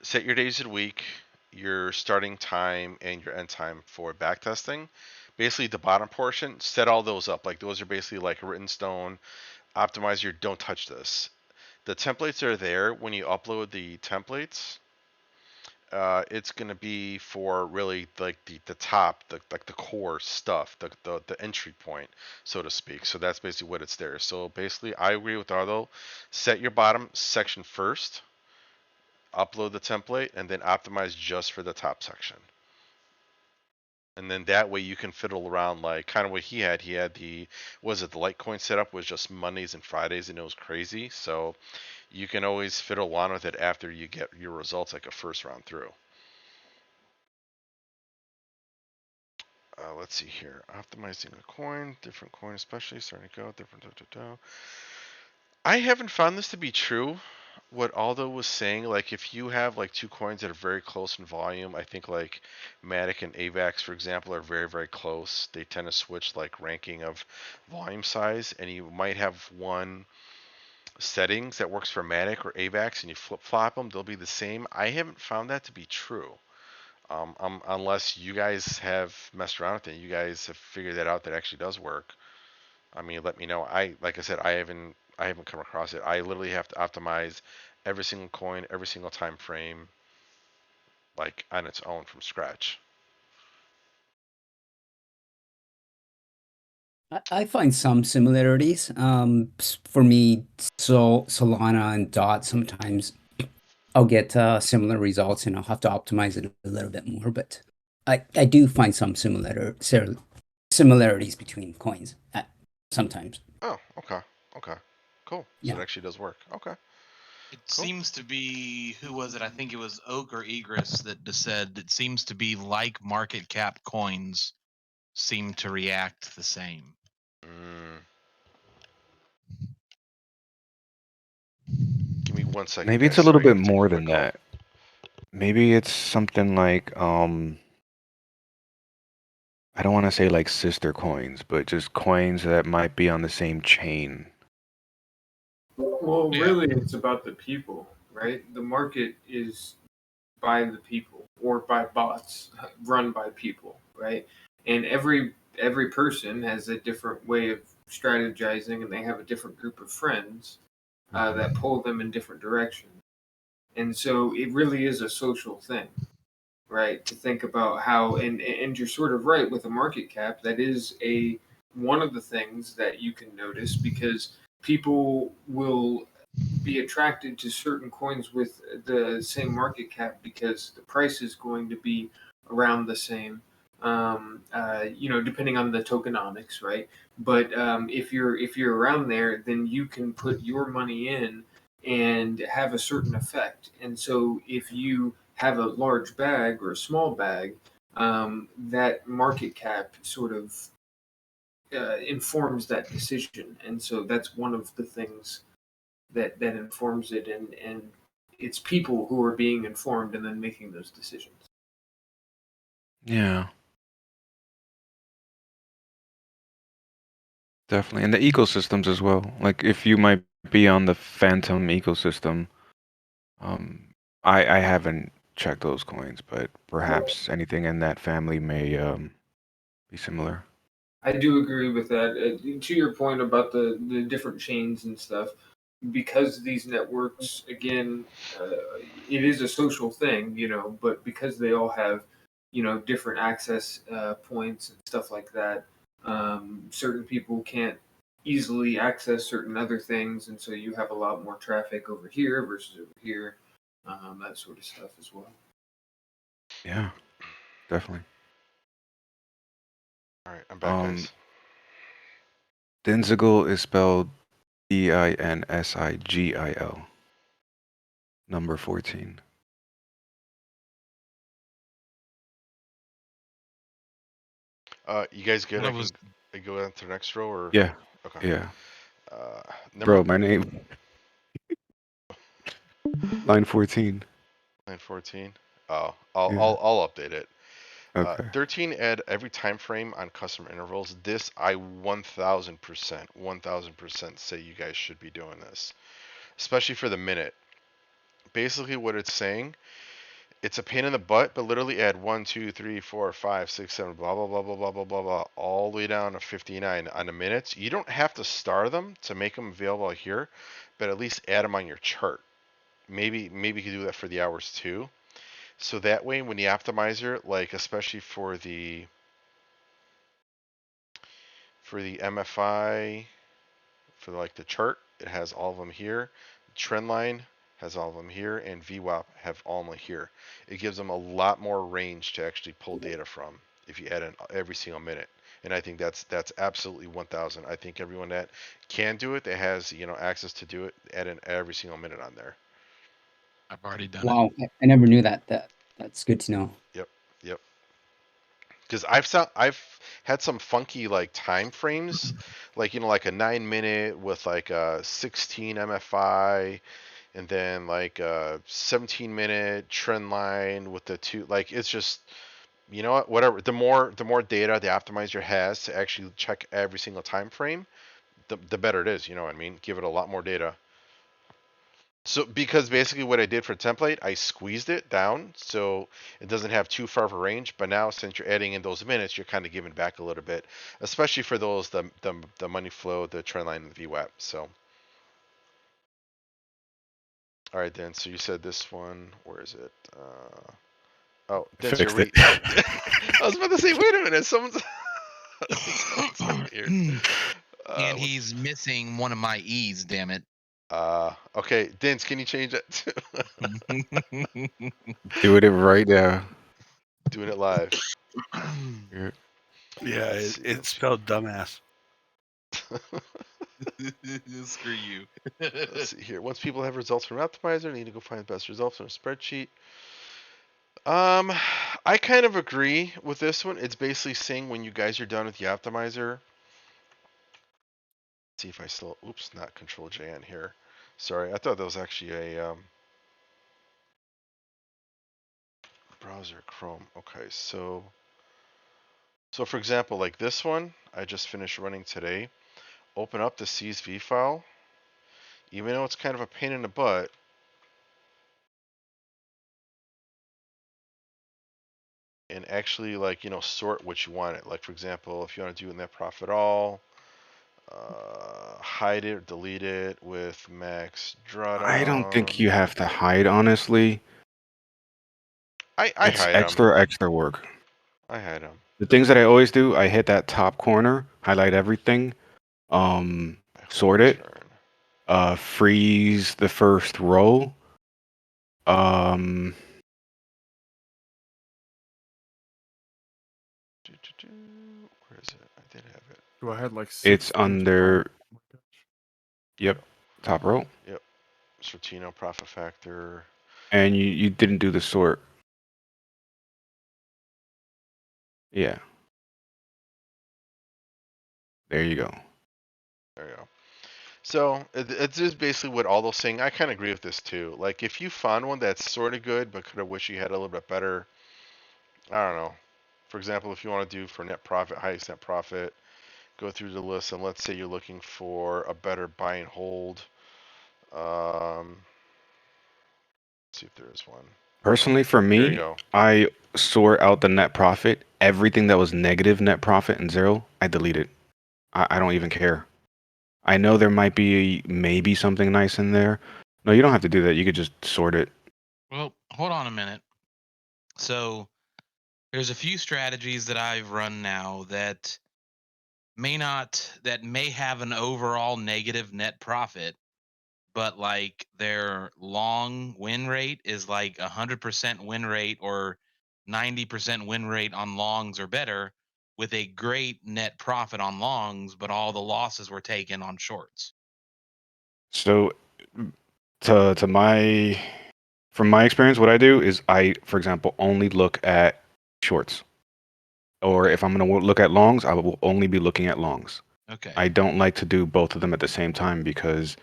set your days of the week, your starting time, and your end time for back testing. Basically, the bottom portion, set all those up. Like those are basically like written stone. Optimize your don't touch this. The templates are there when you upload the templates. It's going to be for really like the top, like the core stuff, the entry point, so to speak. So that's basically what it's there. So basically, I agree with Aldo. Set your bottom section first, upload the template, and then optimize just for the top section. And then that way you can fiddle around like kind of what he had. He had the Litecoin setup was just Mondays and Fridays, and it was crazy. So you can always fiddle on with it after you get your results like a first round through. Let's see here. Optimizing a coin, different coin especially, starting to go, different. I haven't found this to be true. What Aldo was saying, like if you have like two coins that are very close in volume, I think like Matic and AVAX, for example, are very, very close. They tend to switch like ranking of volume size, and you might have one settings that works for Matic or AVAX, and you flip flop them, they'll be the same. I haven't found that to be true. Unless you guys have messed around with it, you guys have figured that out that actually does work. I mean, let me know. Like I said, I haven't come across it. I literally have to optimize every single coin, every single time frame, like on its own from scratch. I find some similarities. For me, so Solana and Dot, sometimes I'll get similar results and I'll have to optimize it a little bit more. But I do find some similarities between coins sometimes. Oh, okay. Cool. So Yeah. it actually does work. Okay. It Cool. seems to be, who was it? I think it was Oak or Egress that said it seems to be like market cap coins seem to react the same. Give me 1 second. Maybe it's guys. a little Sorry, I bit gotta take a more quick than call. that. Maybe it's something like I don't want to say like sister coins, but just coins that might be on the same chain. Well, Yeah. really, it's about the people, right? The market is by the people or by bots run by people, right? And every person has a different way of strategizing, and they have a different group of friends that pull them in different directions. And so it really is a social thing, right? To think about how, and you're sort of right with a market cap. That is a one of the things that you can notice because people will be attracted to certain coins with the same market cap because the price is going to be around the same. Depending on the tokenomics, right? But if you're around there, then you can put your money in and have a certain effect. And so if you have a large bag or a small bag, that market cap sort of informs that decision. And so that's one of the things that informs it, and it's people who are being informed and then making those decisions. Yeah. Definitely. And the ecosystems as well. Like if you might be on the Phantom ecosystem, I haven't checked those coins, but perhaps anything in that family may be similar. I do agree with that. To your point about the different chains and stuff, because these networks, again, it is a social thing, but because they all have, different access points and stuff like that, certain people can't easily access certain other things, and so you have a lot more traffic over here versus over here, that sort of stuff as well. Yeah, definitely. All right, I'm back, guys. Dinsigil is spelled Dinsigil. Number 14. You guys good? What I was can go on to the next row, or Yeah. okay. Yeah. Number Bro, my name. Line 14. line 14. Oh, I'll Yeah. I'll update it. Okay. 13, add every time frame on customer intervals. This I 1000% say you guys should be doing this, especially for the minute. Basically, what it's saying, it's a pain in the butt, but literally add 1, 2, 3, 4, 5, 6, 7, blah blah blah blah blah blah blah blah, all the way down to 59 on the minutes. You don't have to star them to make them available here, but at least add them on your chart. Maybe you could do that for the hours too. So that way, when the optimizer, like especially for the MFI, for like the chart, it has all of them here. Trend line has all of them here, and VWAP have all of them here. It gives them a lot more range to actually pull data from if you add in every single minute. And I think that's absolutely 1000. I think everyone that can do it, that has access to do it, add in every single minute on there. I've already done it. Wow, I never knew that. That's good to know. Yep. Because I've had some funky like time frames, like like a 9 minute with like a 16 MFI, and then like a 17-minute trend line with the two. Like it's just whatever. The more data the optimizer has to actually check every single time frame, the better it is. You know what I mean? Give it a lot more data. So because basically what I did for template, I squeezed it down so it doesn't have too far of a range. But now since you're adding in those minutes, you're kind of giving back a little bit, especially for those the money flow, the trend line, and the VWAP. So all right, then. So you said this one. Where is it? Oh, Dent, you're Fixed it. I was about to say, wait a minute, someone's here. And he's missing one of my E's, damn it. Okay, Dent, can you change that? Doing it right now. Doing it live. Yeah, it's spelled dumbass. Screw you. Let's see here. Once people have results from Optimizer, they need to go find the best results on a spreadsheet. I kind of agree with this one. It's basically saying when you guys are done with the Optimizer. Let's see if I still. Oops, not Control J on here. Sorry, I thought that was actually a browser Chrome. Okay, so for example, like this one, I just finished running today. Open up the CSV file. Even though it's kind of a pain in the butt, and actually like sort what you want it. Like for example, if you want to do net profit all, hide it or delete it with max drawdown. I don't think you have to hide, honestly. I It's hide extra work. I hide them. The things that I always do, I hit that top corner, highlight everything, sort it, freeze the first row, Where is it? I did have it. Do I had like 6 it's things under, Oh my gosh. yep, top row. Yep. Sortino, profit factor. And you didn't do the sort. Yeah. There you go. There you go. So it's just basically what Aldo's saying. I kind of agree with this too. Like if you found one that's sort of good, but could have wished you had a little bit better. I don't know. For example, if you want to do for net profit, highest net profit, go through the list, and let's say you're looking for a better buy and hold. Let's see if there is one. Personally, for There you me, go. I sort out the net profit. Everything that was negative net profit and zero, I delete it. I don't even care. I know there might be maybe something nice in there. No, you don't have to do that. You could just sort it. Well, hold on a minute. So there's a few strategies that I've run now that may have an overall negative net profit, but like their long win rate is like 100% win rate or 90% win rate on longs or better, with a great net profit on longs, but all the losses were taken on shorts. So, from my experience, what I do is I, for example, only look at shorts. Or if I'm going to look at longs, I will only be looking at longs. Okay. I don't like to do both of them at the same time because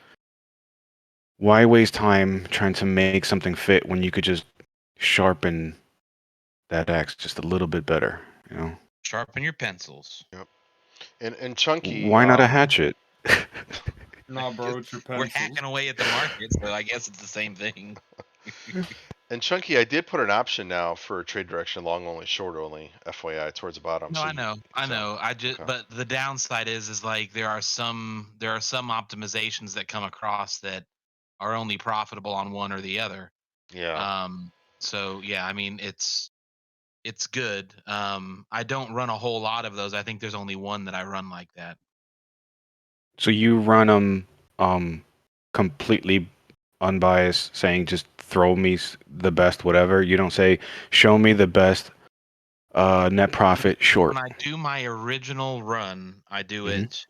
why waste time trying to make something fit when you could just sharpen that axe just a little bit better. You know, Sharpen your pencils. And Chunky, why not a hatchet? Nah, bro, it's your We're pencils. hacking away at the market, so I guess it's the same thing. and Chunky, I did put an option now for trade direction, long only, short only, FYI, towards the bottom. No, so I know, I so, know. I just, okay. but the downside is like there are some optimizations that come across that are only profitable on one or the other. Yeah. So yeah, I mean it's good. I don't run a whole lot of those. I think there's only one that I run like that. So you run them completely unbiased, saying just throw me the best whatever. You don't say show me the best net profit short. When I do my original run, I do it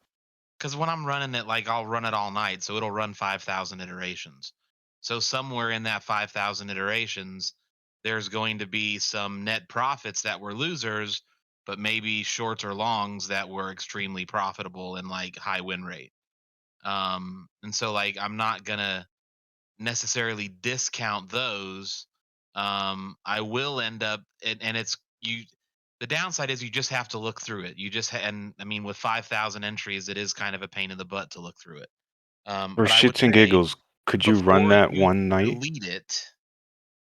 because when I'm running it, like I'll run it all night, so it'll run 5,000 iterations. So somewhere in that 5,000 iterations, there's going to be some net profits that were losers, but maybe shorts or longs that were extremely profitable and like high win rate. And so like I'm not gonna necessarily discount those. I will end up, and it's you. The downside is you just have to look through it. You just and I mean with 5,000 entries, it is kind of a pain in the butt to look through it. For But I would shits and say giggles, could you run before that you one night? delete it,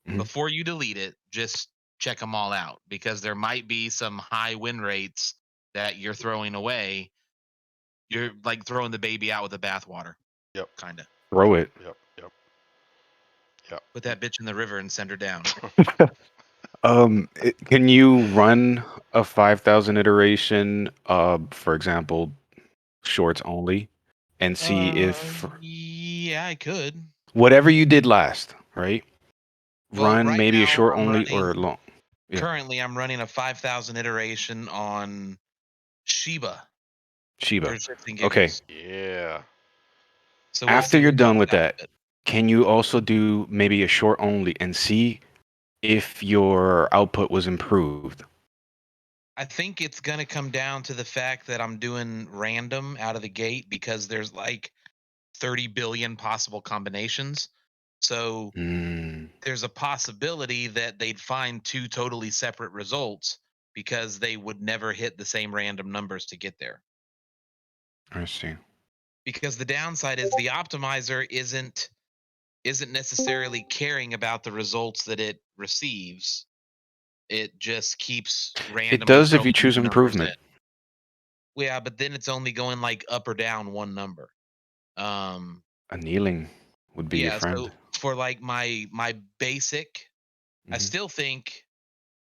Mhm. just check them all out because there might be some high win rates that you're throwing away. You're like throwing the baby out with the bathwater. Yep. Kind of. Throw it. Yep. Put that bitch in the river and send her down. Can you run a 5,000 iteration, for example, shorts only, and see if Yeah, I could. whatever you did last, right? Well, Run right maybe a now short I'm only or a running. long. Yeah, Currently, I'm running a 5,000 iteration on Shiba for Shiba. shits and Okay. giggles. Yeah. So we'll After see you're what done comes with out of that, it. can you also do maybe a short only and see if your output was improved? I think it's going to come down to the fact that I'm doing random out of the gate because there's like 30 billion possible combinations. So Mm, there's a possibility that they'd find two totally separate results because they would never hit the same random numbers to get there. I see. Because the downside is the optimizer isn't necessarily caring about the results that it receives. It just keeps It randomly does if throwing you choose new numbers in. improvement. Yeah, but then it's only going like up or down one number. Annealing would be your Yeah, friend. so for like my basic, I Mhm. still think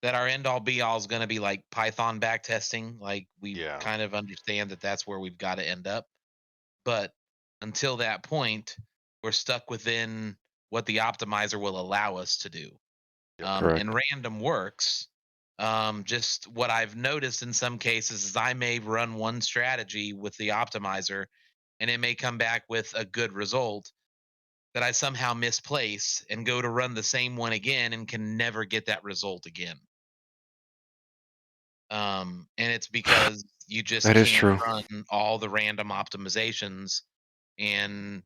that our end all be all is going to be like Python back testing. Like we Yeah. kind of understand that that's where we've got to end up. But until that point, we're stuck within what the optimizer will allow us to do. Correct. And random works. Just what I've noticed in some cases is I may run one strategy with the optimizer and it may come back with a good result that I somehow misplace and go to run the same one again and can never get that result again. And it's because you just That is can't true. run all the random optimizations and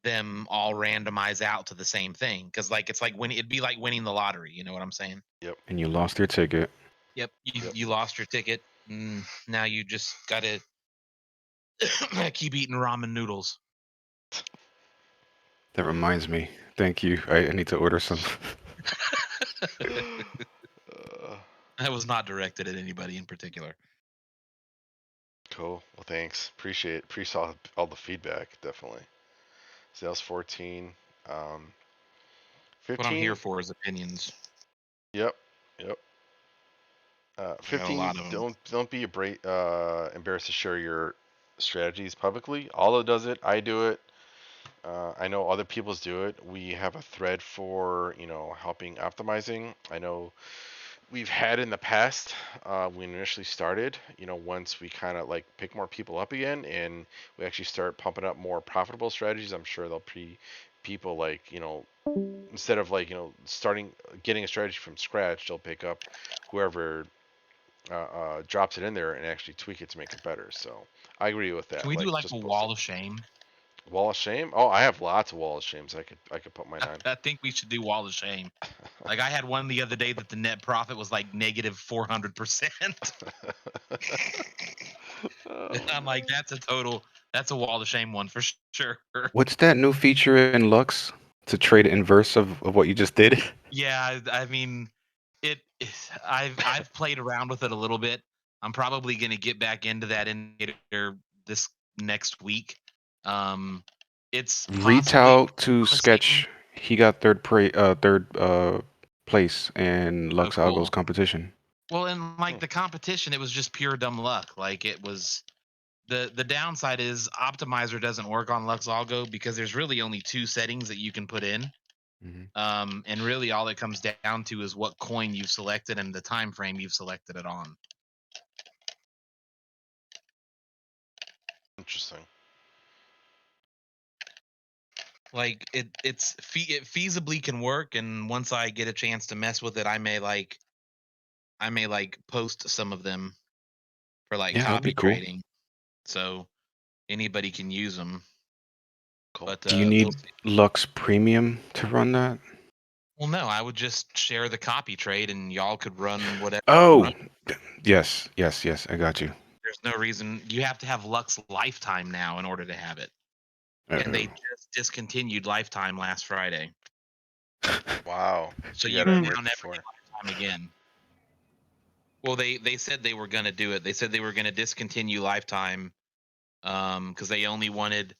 them all randomize out to the same thing. Cause like it's like it'd be like winning the lottery, you know what I'm saying? Yep. And you lost your ticket. Yep. You Yep. you lost your ticket. Now you just gotta keep eating ramen noodles. That reminds me. Thank you. I need to order some. That was not directed at anybody in particular. Cool. Well, thanks. Appreciate all the feedback. Definitely. Sales 14. What I'm 15. here for is opinions. Yep. Yep. I got a 15. lot of them. Don't be embarrassed to share your strategies publicly. Aldo does it. I do it. I know other people's do it. We have a thread for helping optimizing. I know we've had in the past when we initially started. Once we kind of like pick more people up again and we actually start pumping up more profitable strategies, I'm sure there'll be people like instead of like starting getting a strategy from scratch, they'll pick up whoever drops it in there and actually tweak it to make it better. So I agree with Can that. we do Like like just a post it. wall of shame? Wall of shame? Oh, I have lots of wall of shames. I could put mine on. I think we should do wall of shame. Like I had one the other day that the net profit was like negative 400%. I'm like, that's a wall of shame one for sure. What's that new feature in Lux to trade inverse of what you just did? Yeah, I mean, I've played around with it a little bit. I'm probably going to get back into that indicator this next week. It's possibly Retout to promising. Sketch. He got third place in Oh, Lux Algo's cool. competition. Well, in like the competition, it was just pure dumb luck. Like it was the downside is optimizer doesn't work on Lux Algo because there's really only two settings that you can put in. And really all it comes down to is what coin you've selected and the time frame you've selected it on. Interesting. Like it feasibly can work, and once I get a chance to mess with it, I may post some of them for like Yeah, that'd be copy cool. trading, so anybody can use them. Cool. But Do you we'll need see. Lux Premium to run that? Well, no, I would just share the copy trade, and y'all could run whatever. Oh, yes. I got you. There's no reason you have to have Lux Lifetime now in order to have it, and they just discontinued Lifetime last Friday, Wow. so You you got it can right now never before. get Lifetime again. Well, they said they were going to do it. They said they were going to discontinue Lifetime because they only wanted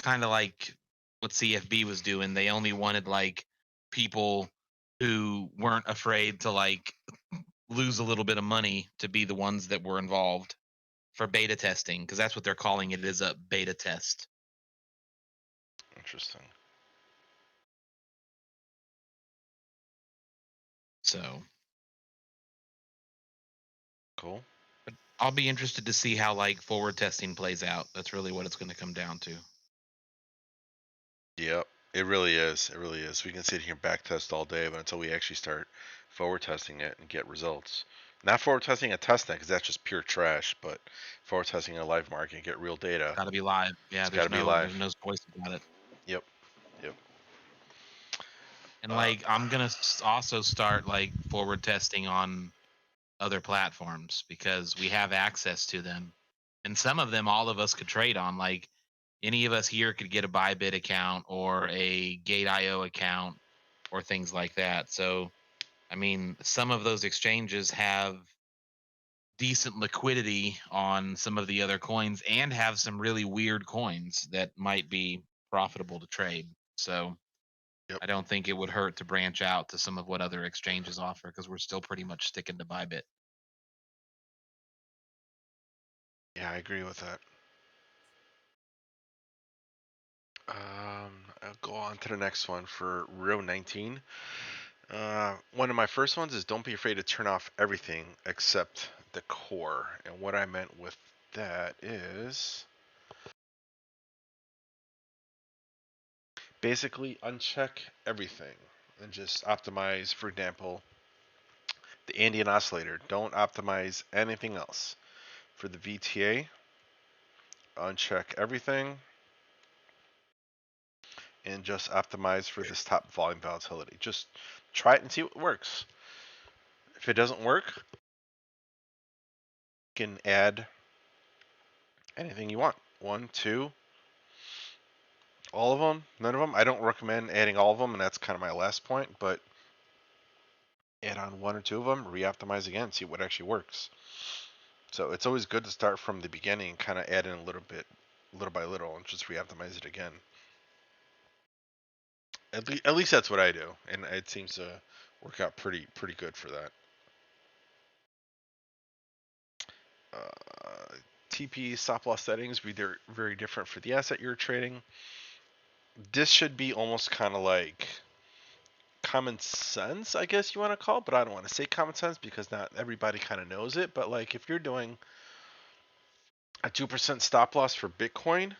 kind of like what CFB was doing. They only wanted like people who weren't afraid to like lose a little bit of money to be the ones that were involved for beta testing, because that's what they're calling it, is a beta test. Interesting. So Cool. but I'll be interested to see how like forward testing plays out. That's really what it's going to come down to. Yep. It really is. It really is. We can sit here and back test all day, but until we actually start forward testing it and get results. Not forward testing a testnet, because that's just pure trash, but forward testing a live market and get real data. Got to be live. Yeah, It's got to be live. there's no voice about it. Yep. And like I'm gonna also start like forward testing on other platforms because we have access to them, and some of them all of us could trade on. Like any of us here could get a Bybit account or a Gate.io account or things like that. So I mean, some of those exchanges have decent liquidity on some of the other coins and have some really weird coins that might be profitable to trade. So Yep. I don't think it would hurt to branch out to some of what other exchanges offer because we're still pretty much sticking to Bybit. Yeah, I agree with that. I'll go on to the next one for row 19. One of my first ones is don't be afraid to turn off everything except the core. And what I meant with that is basically uncheck everything and just optimize, for example, the Andean oscillator. Don't optimize anything else. For the VTA, uncheck everything and just optimize for this top volume volatility. Just try it and see what works. If it doesn't work, you can add anything you want. 1, 2, all of them, none of them. I don't recommend adding all of them, and that's kind of my last point, but add on 1 or 2 of them, re-optimize again, see what actually works. So it's always good to start from the beginning and kind of add in a little bit, little by little, and just re-optimize it again. At least that's what I do, and it seems to work out pretty good for that. TP stop loss settings be very different for the asset you're trading. This should be almost kind of like common sense, I guess you want to call it, but I don't want to say common sense because not everybody kind of knows it. But like if you're doing a 2% stop loss for Bitcoin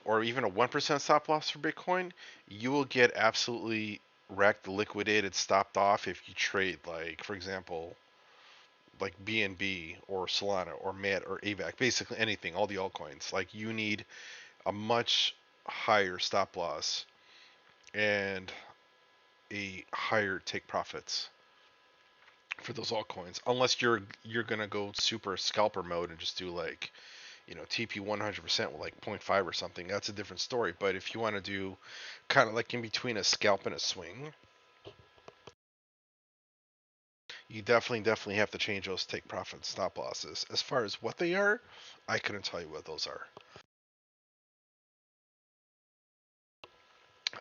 or even a 1% stop loss for Bitcoin, you will get absolutely wrecked, liquidated, stopped off if you trade, like, for example, like BNB or Solana or MAT or AVAC, basically anything, all the altcoins. Like you need a much higher stop loss and a higher take profits for those altcoins, unless you're gonna go super scalper mode and just do like, TP 100% with like 0.5 or something. That's a different story. But if you want to do kind of like in between a scalp and a swing, you definitely have to change those take profit stop losses. As far as what they are, I couldn't tell you what those are.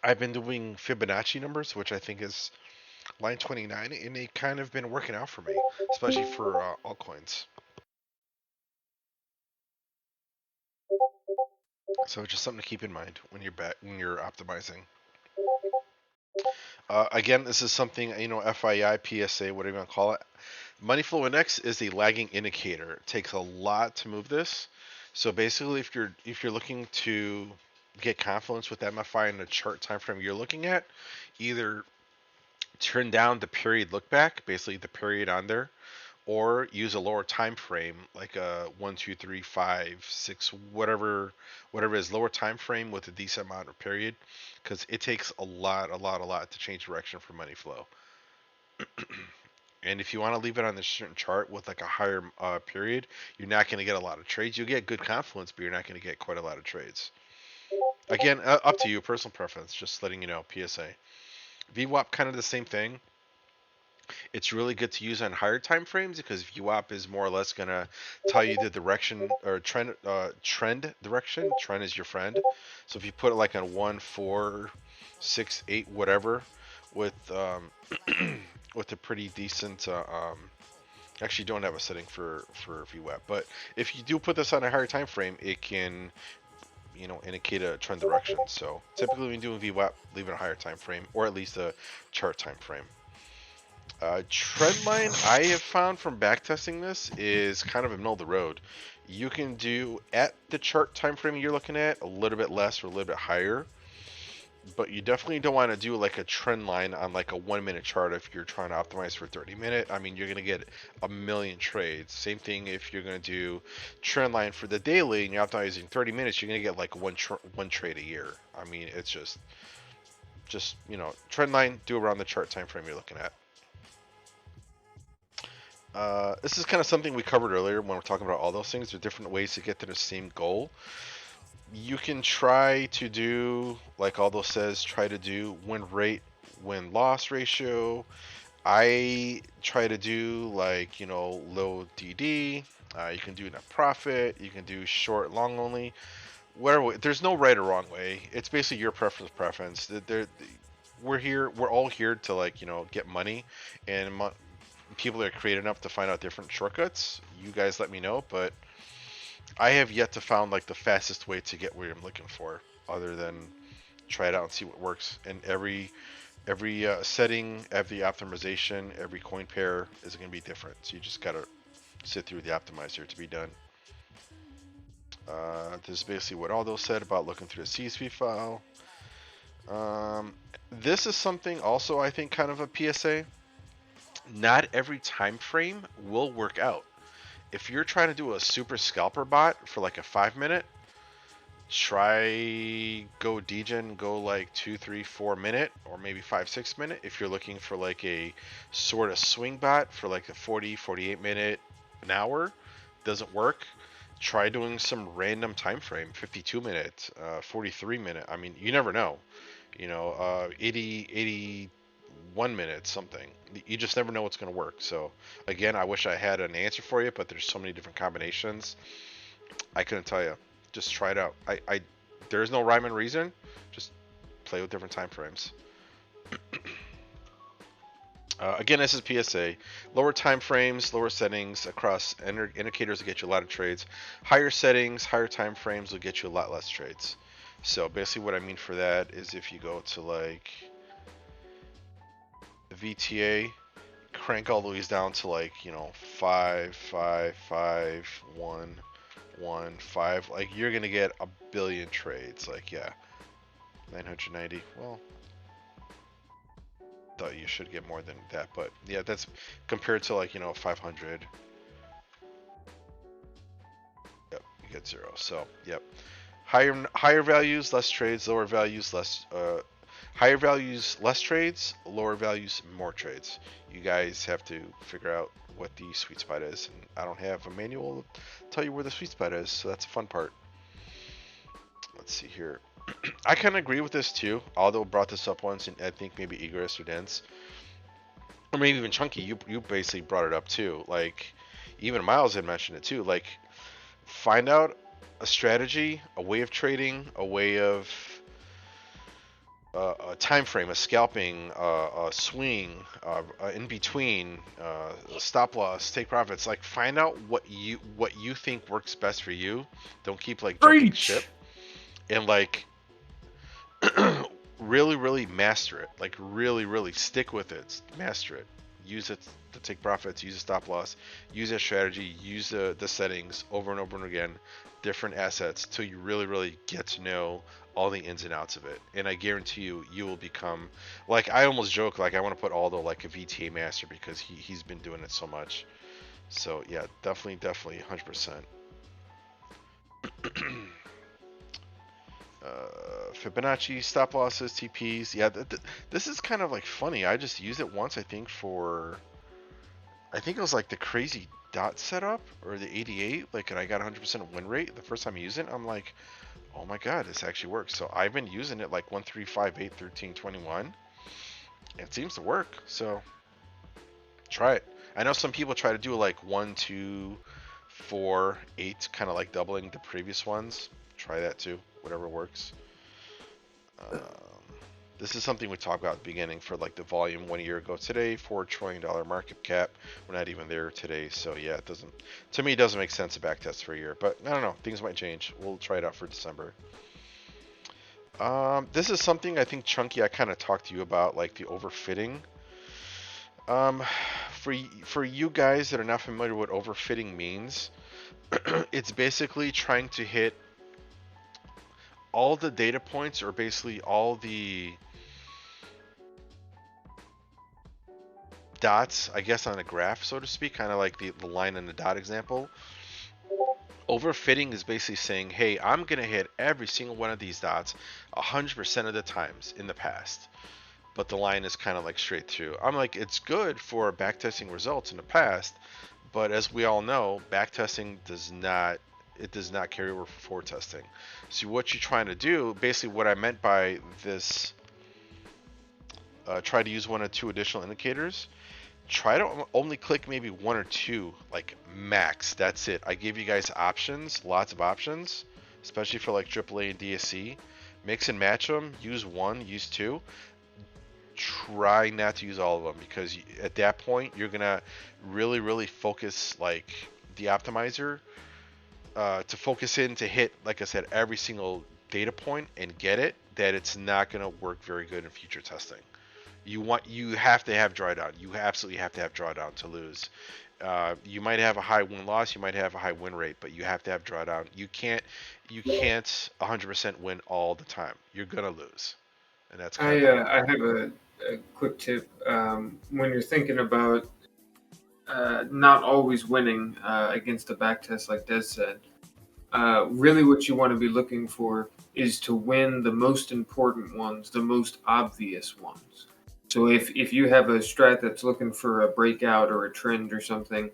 I've been doing Fibonacci numbers, which I think is line 29, and they kind of been working out for me, especially for altcoins. So just something to keep in mind when you're optimizing. Again, this is something, FII, PSA, whatever you want to call it. Money flow index is a lagging indicator. It takes a lot to move this. So basically, if you're looking to get confidence with MFI in the chart time frame you're looking at, either turn down the period look back, basically the period on there, or use a lower time frame like a 1, 2, 3, 5, 6, whatever it is, lower time frame with a decent amount of period, because it takes a lot to change direction for money flow. And if you want to leave it on this certain chart with like a higher period, you're not going to get a lot of trades. You'll get good confluence, but you're not going to get quite a lot of trades. Again, up to you, personal preference. Just letting you know, PSA. VWAP, kind of the same thing. It's really good to use on higher time frames because VWAP is more or less going to tell you the direction or trend direction. Trend is your friend. So if you put it like on 1, 4, 6, 8, whatever, with with a pretty decent actually don't have a setting for VWAP, but if you do put this on a higher time frame, it can indicate a trend direction. So typically when doing VWAP, leave it a higher time frame or at least a chart time frame. Trend line, I have found from backtesting this, is kind of a middle of the road. You can do at the chart time frame you're looking at a little bit less or a little bit higher, but you definitely don't want to do like a trend line on like a 1 minute chart if you're trying to optimize for 30 minute. I mean, you're going to get a million trades. Same thing if you're going to do trend line for the daily and you're optimizing 30 minutes, you're going to get like one trade a year. I mean, it's just trend line, do around the chart time frame you're looking at. This is kind of something we covered earlier when we're talking about all those things. There are different ways to get to the same goal. You can try to do, like Aldo says, try to do win rate, win loss ratio. I try to do like, low DD. You can do net profit. You can do short, long only. Whatever. There's no right or wrong way. It's basically your preference. We're all here to like, get money, and people that are creative enough to find out different shortcuts, you guys let me know, but I have yet to found like the fastest way to get where I'm looking for, other than try it out and see what works. And every setting, every optimization, every coin pair is going to be different. So you just got to sit through the optimizer to be done. This is basically what Aldo said about looking through the CSV file. This is something also I think kind of a PSA. Not every time frame will work out. If you're trying to do a super scalper bot for like a 5 minute, try go degen, go like 2, 3, 4 minute, or maybe 5, 6 minute. If you're looking for like a sort of swing bot for like a 40, 48 minute, an hour, doesn't work. Try doing some random time frame, 52 minute, 43 minute. I mean, you never know. 81 minutes, something. You just never know what's going to work. So again, I wish I had an answer for you, but there's so many different combinations. I couldn't tell you. Just try it out. There is no rhyme and reason. Just play with different time frames. Again, this is PSA. Lower time frames, lower settings across indicators will get you a lot of trades. Higher settings, higher time frames will get you a lot less trades. So basically what I mean for that is if you go to like the VTA, crank all the ways down to like, 5, 5, 5, 1, 1, 5. Like you're going to get a billion trades. Like, yeah, 990. Well, thought you should get more than that, but yeah, that's compared to like 500. Yep, you get 0. So yep, Higher values, less trades. Lower values, less. Higher values, less trades. Lower values, more trades. You guys have to figure out what the sweet spot is, and I don't have a manual to tell you where the sweet spot is, so that's the fun part. Let's see here. I kind of agree with this too. Aldo brought this up once, and I think maybe Egress or Dense, or maybe even Chunky. You basically brought it up too. Like even Miles had mentioned it too. Like find out a strategy, a way of trading, a way of a time frame, a scalping, a swing, in between, stop loss, take profits. Like find out what you think works best for you. Don't keep like jumping ship, and like really master it. Like really stick with it, master it. Use it to take profits. Use a stop loss. Use that strategy. Use the settings over and over and again. Different assets till you really get to know all the ins and outs of it. And I guarantee you, you will become like I almost joke like I want to put Aldo like a VTA master because he's been doing it so much. So yeah, definitely 100%. Fibonacci stop losses, TPs. Yeah, this is kind of like funny. I just used it once, I think it was like the crazy dot setup or the 88, like, and I got 100% win rate the first time I used it. I'm like, oh my god, this actually works. So I've been using it like 1, 3, 5, 8, 13, 21. It seems to work. So try it. I know some people try to do like 1, 2, 4, 8, kind of like doubling the previous ones. Try that too, whatever works. This is something we talked about at the beginning for like the volume 1 year ago. Today, $4 trillion market cap. We're not even there today, so yeah, it doesn't. To me, it doesn't make sense to backtest for a year. But I don't know. Things might change. We'll try it out for December. This is something I think Chunky, I kind of talked to you about, like the overfitting. For you guys that are not familiar with what overfitting means, it's basically trying to hit all the data points, or basically all the dots, I guess, on a graph, so to speak, kind of like the line and the dot example. Overfitting is basically saying, hey, I'm going to hit every single one of these dots 100% of the times in the past. But the line is kind of like straight through. I'm like, it's good for backtesting results in the past, but as we all know, backtesting does not carry over for forward testing. So what you're trying to do, basically what I meant by this, try to use 1 or 2 additional indicators. Try to only click maybe 1 or 2, like max. That's it. I gave you guys options, lots of options, especially for like AAA and DSC. Mix and match them. Use 1, use 2. Try not to use all of them, because at that point you're gonna really focus like the optimizer to focus in to hit, like I said, every single data point and get it, that it's not gonna work very good in future testing. You have to have drawdown. You absolutely have to have drawdown to lose. You might have a high win loss, you might have a high win rate, but you have to have drawdown. You can't 100% win all the time. You're gonna lose, and that's kind of. I have a quick tip. When you're thinking about not always winning against a backtest, like Des said, really what you want to be looking for is to win the most important ones, the most obvious ones. So if you have a strat that's looking for a breakout or a trend or something,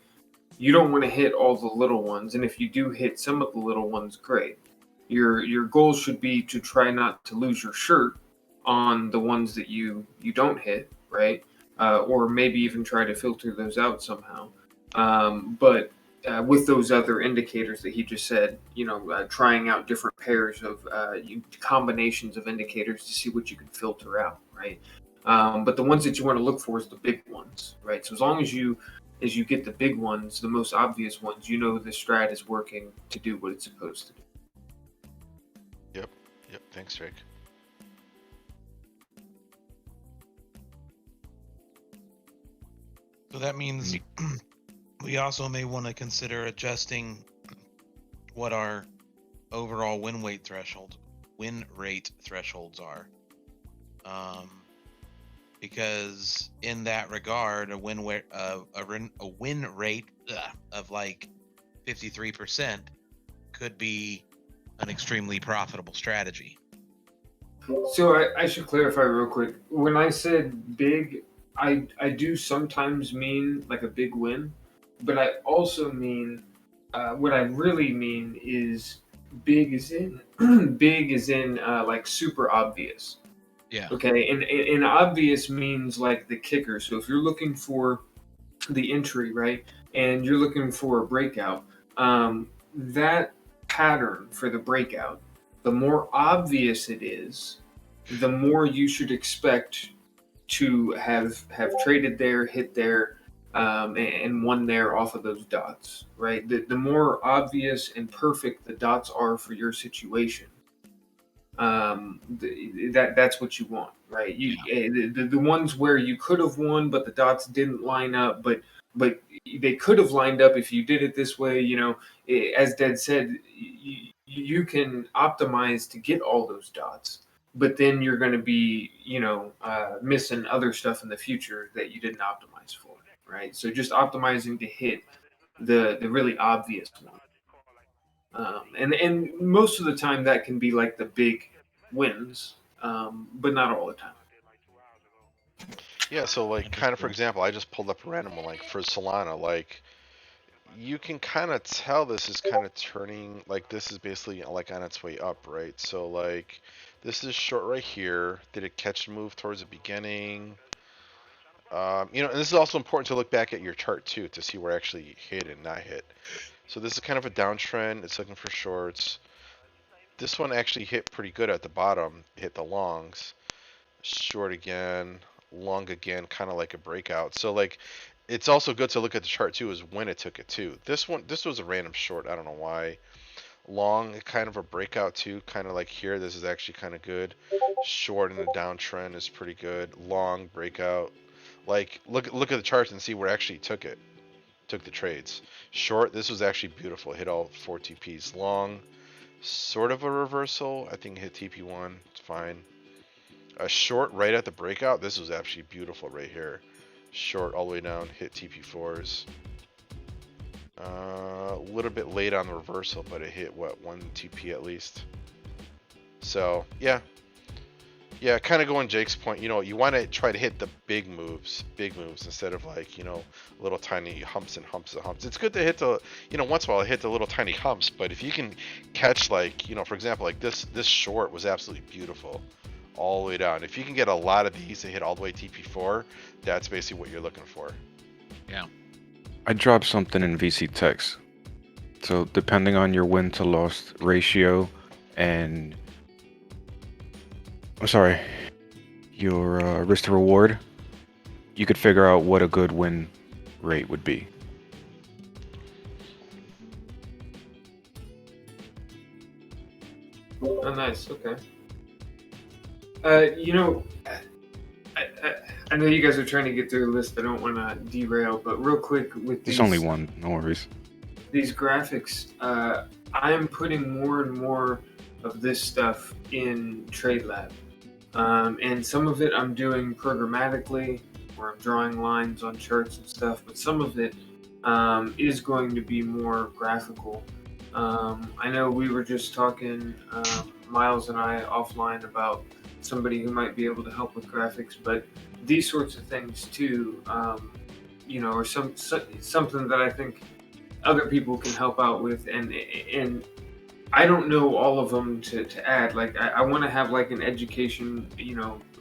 you don't want to hit all the little ones. And if you do hit some of the little ones, great. Your goal should be to try not to lose your shirt on the ones that you don't hit, right? Or maybe even try to filter those out somehow. But with those other indicators that he just said, trying out different pairs of combinations of indicators to see what you can filter out, right? But the ones that you want to look for is the big ones, right? So as long as you get the big ones, the most obvious ones, the strat is working to do what it's supposed to do. Yep. Thanks, Drake. So that means we also may want to consider adjusting what our overall win rate thresholds are. Because in that regard, a win rate of like 53% could be an extremely profitable strategy. So I should clarify real quick. When I said big, I do sometimes mean like a big win, but I also mean what I really mean is big is in big is in like super obvious. Yeah. Okay, and obvious means like the kicker. So if you're looking for the entry, right, and you're looking for a breakout, that pattern for the breakout, the more obvious it is, the more you should expect to have traded there, hit there, and won there off of those dots, right? The more obvious and perfect the dots are for your situation, that's what you want, right? The ones where you could have won, but the dots didn't line up, but they could have lined up if you did it this way. You know, as Dad said, you can optimize to get all those dots, but then you're going to be, missing other stuff in the future that you didn't optimize for, right? So just optimizing to hit the really obvious one. And most of the time that can be like the big wins, but not all the time. Yeah, so like kind of for example, I just pulled up a random one like for Solana, like you can kind of tell this is kind of turning, like this is basically like on its way up, right? So like this is short right here. Did it catch a move towards the beginning? And this is also important to look back at your chart too to see where it actually hit and not hit. So this is kind of a downtrend. It's looking for shorts. This one actually hit pretty good at the bottom. Hit the longs. Short again. Long again. Kind of like a breakout. So like, it's also good to look at the chart too, is when it took it too. This was a random short. I don't know why. Long, kind of a breakout too. Kind of like here. This is actually kind of good. Short in the downtrend is pretty good. Long breakout. Like, look at the charts and see where it actually took the trades. Short, this was actually beautiful. Hit all 4 TPs. Long, sort of a reversal. I think hit TP1. It's fine. A short right at the breakout. This was actually beautiful right here. Short all the way down. Hit TP4s. A little bit late on the reversal, but it hit, what, 1 TP at least. So, yeah. Yeah, kind of going Jake's point, you want to try to hit the big moves instead of like, little tiny humps and humps and humps. It's good to hit the, once in a while hit the little tiny humps, but if you can catch like, for example, like this short was absolutely beautiful all the way down. If you can get a lot of these to hit all the way TP4, that's basically what you're looking for. Yeah. I dropped something in VC Text. So depending on your win to loss ratio and your risk to reward, you could figure out what a good win rate would be. Oh, nice. Okay. I know you guys are trying to get through the list. I don't want to derail, but real quick with these. There's only one, no worries. These graphics, I am putting more and more of this stuff in TradeLab. And some of it I'm doing programmatically, where I'm drawing lines on charts and stuff, but some of it is going to be more graphical. I know we were just talking, Miles and I, offline about somebody who might be able to help with graphics, but these sorts of things too, are something that I think other people can help out with, and I don't know all of them to add. Like, I want to have like an education,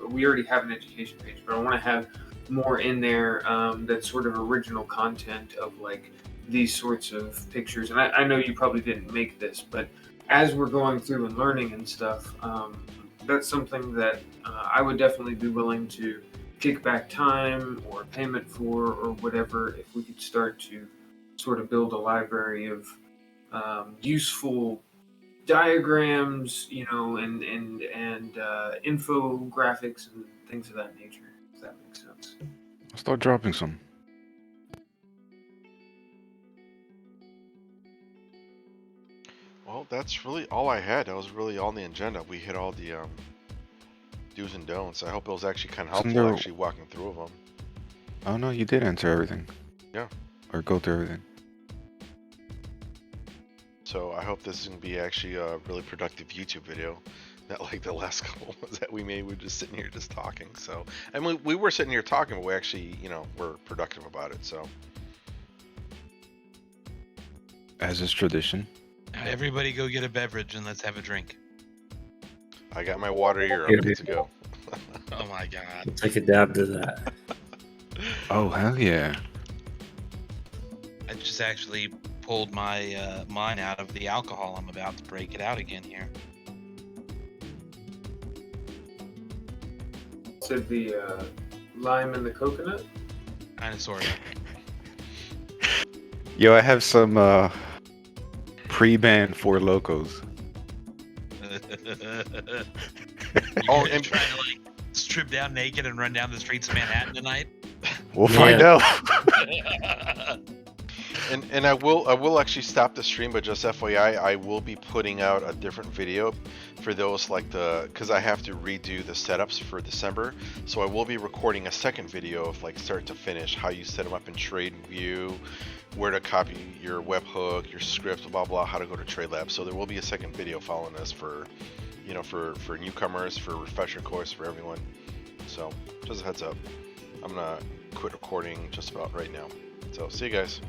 we already have an education page, but I want to have more in there that's sort of original content of like these sorts of pictures. And I know you probably didn't make this, but as we're going through and learning and stuff, that's something that I would definitely be willing to kick back time or payment for or whatever, if we could start to sort of build a library of useful diagrams, and infographics and things of that nature, if that makes sense. I'll start dropping some. Well, that's really all I had. That was really all on the agenda. We hit all the do's and don'ts. I hope it was actually kind of helpful actually walking through them. Oh no, you did answer everything. Yeah. Or go through everything. So I hope this is gonna be actually a really productive YouTube video. Not like the last couple ones that we made. We're just sitting here just talking. So, and we were sitting here talking, but we actually, were productive about it. So, As is tradition. Everybody go get a beverage and let's have a drink. I got my water here. I'm good to go. Oh my god. Take a dab to that. Oh, hell yeah. I just actually pulled my mine out of the alcohol. I'm about to break it out again here. Said the lime and the coconut. Kind of, sort of. Yo, I have some pre-banned Four Locos. Oh, and trying to like strip down naked and run down the streets of Manhattan tonight. We'll find out. And I will actually stop the stream, but just FYI, I will be putting out a different video for those because I have to redo the setups for December. So I will be recording a second video of like start to finish, how you set them up in TradeView, where to copy your webhook, your script, blah blah, how to go to TradeLab. So there will be a second video following this for, for newcomers, for refresher course for everyone. So just a heads up, I'm gonna quit recording just about right now. So see you guys.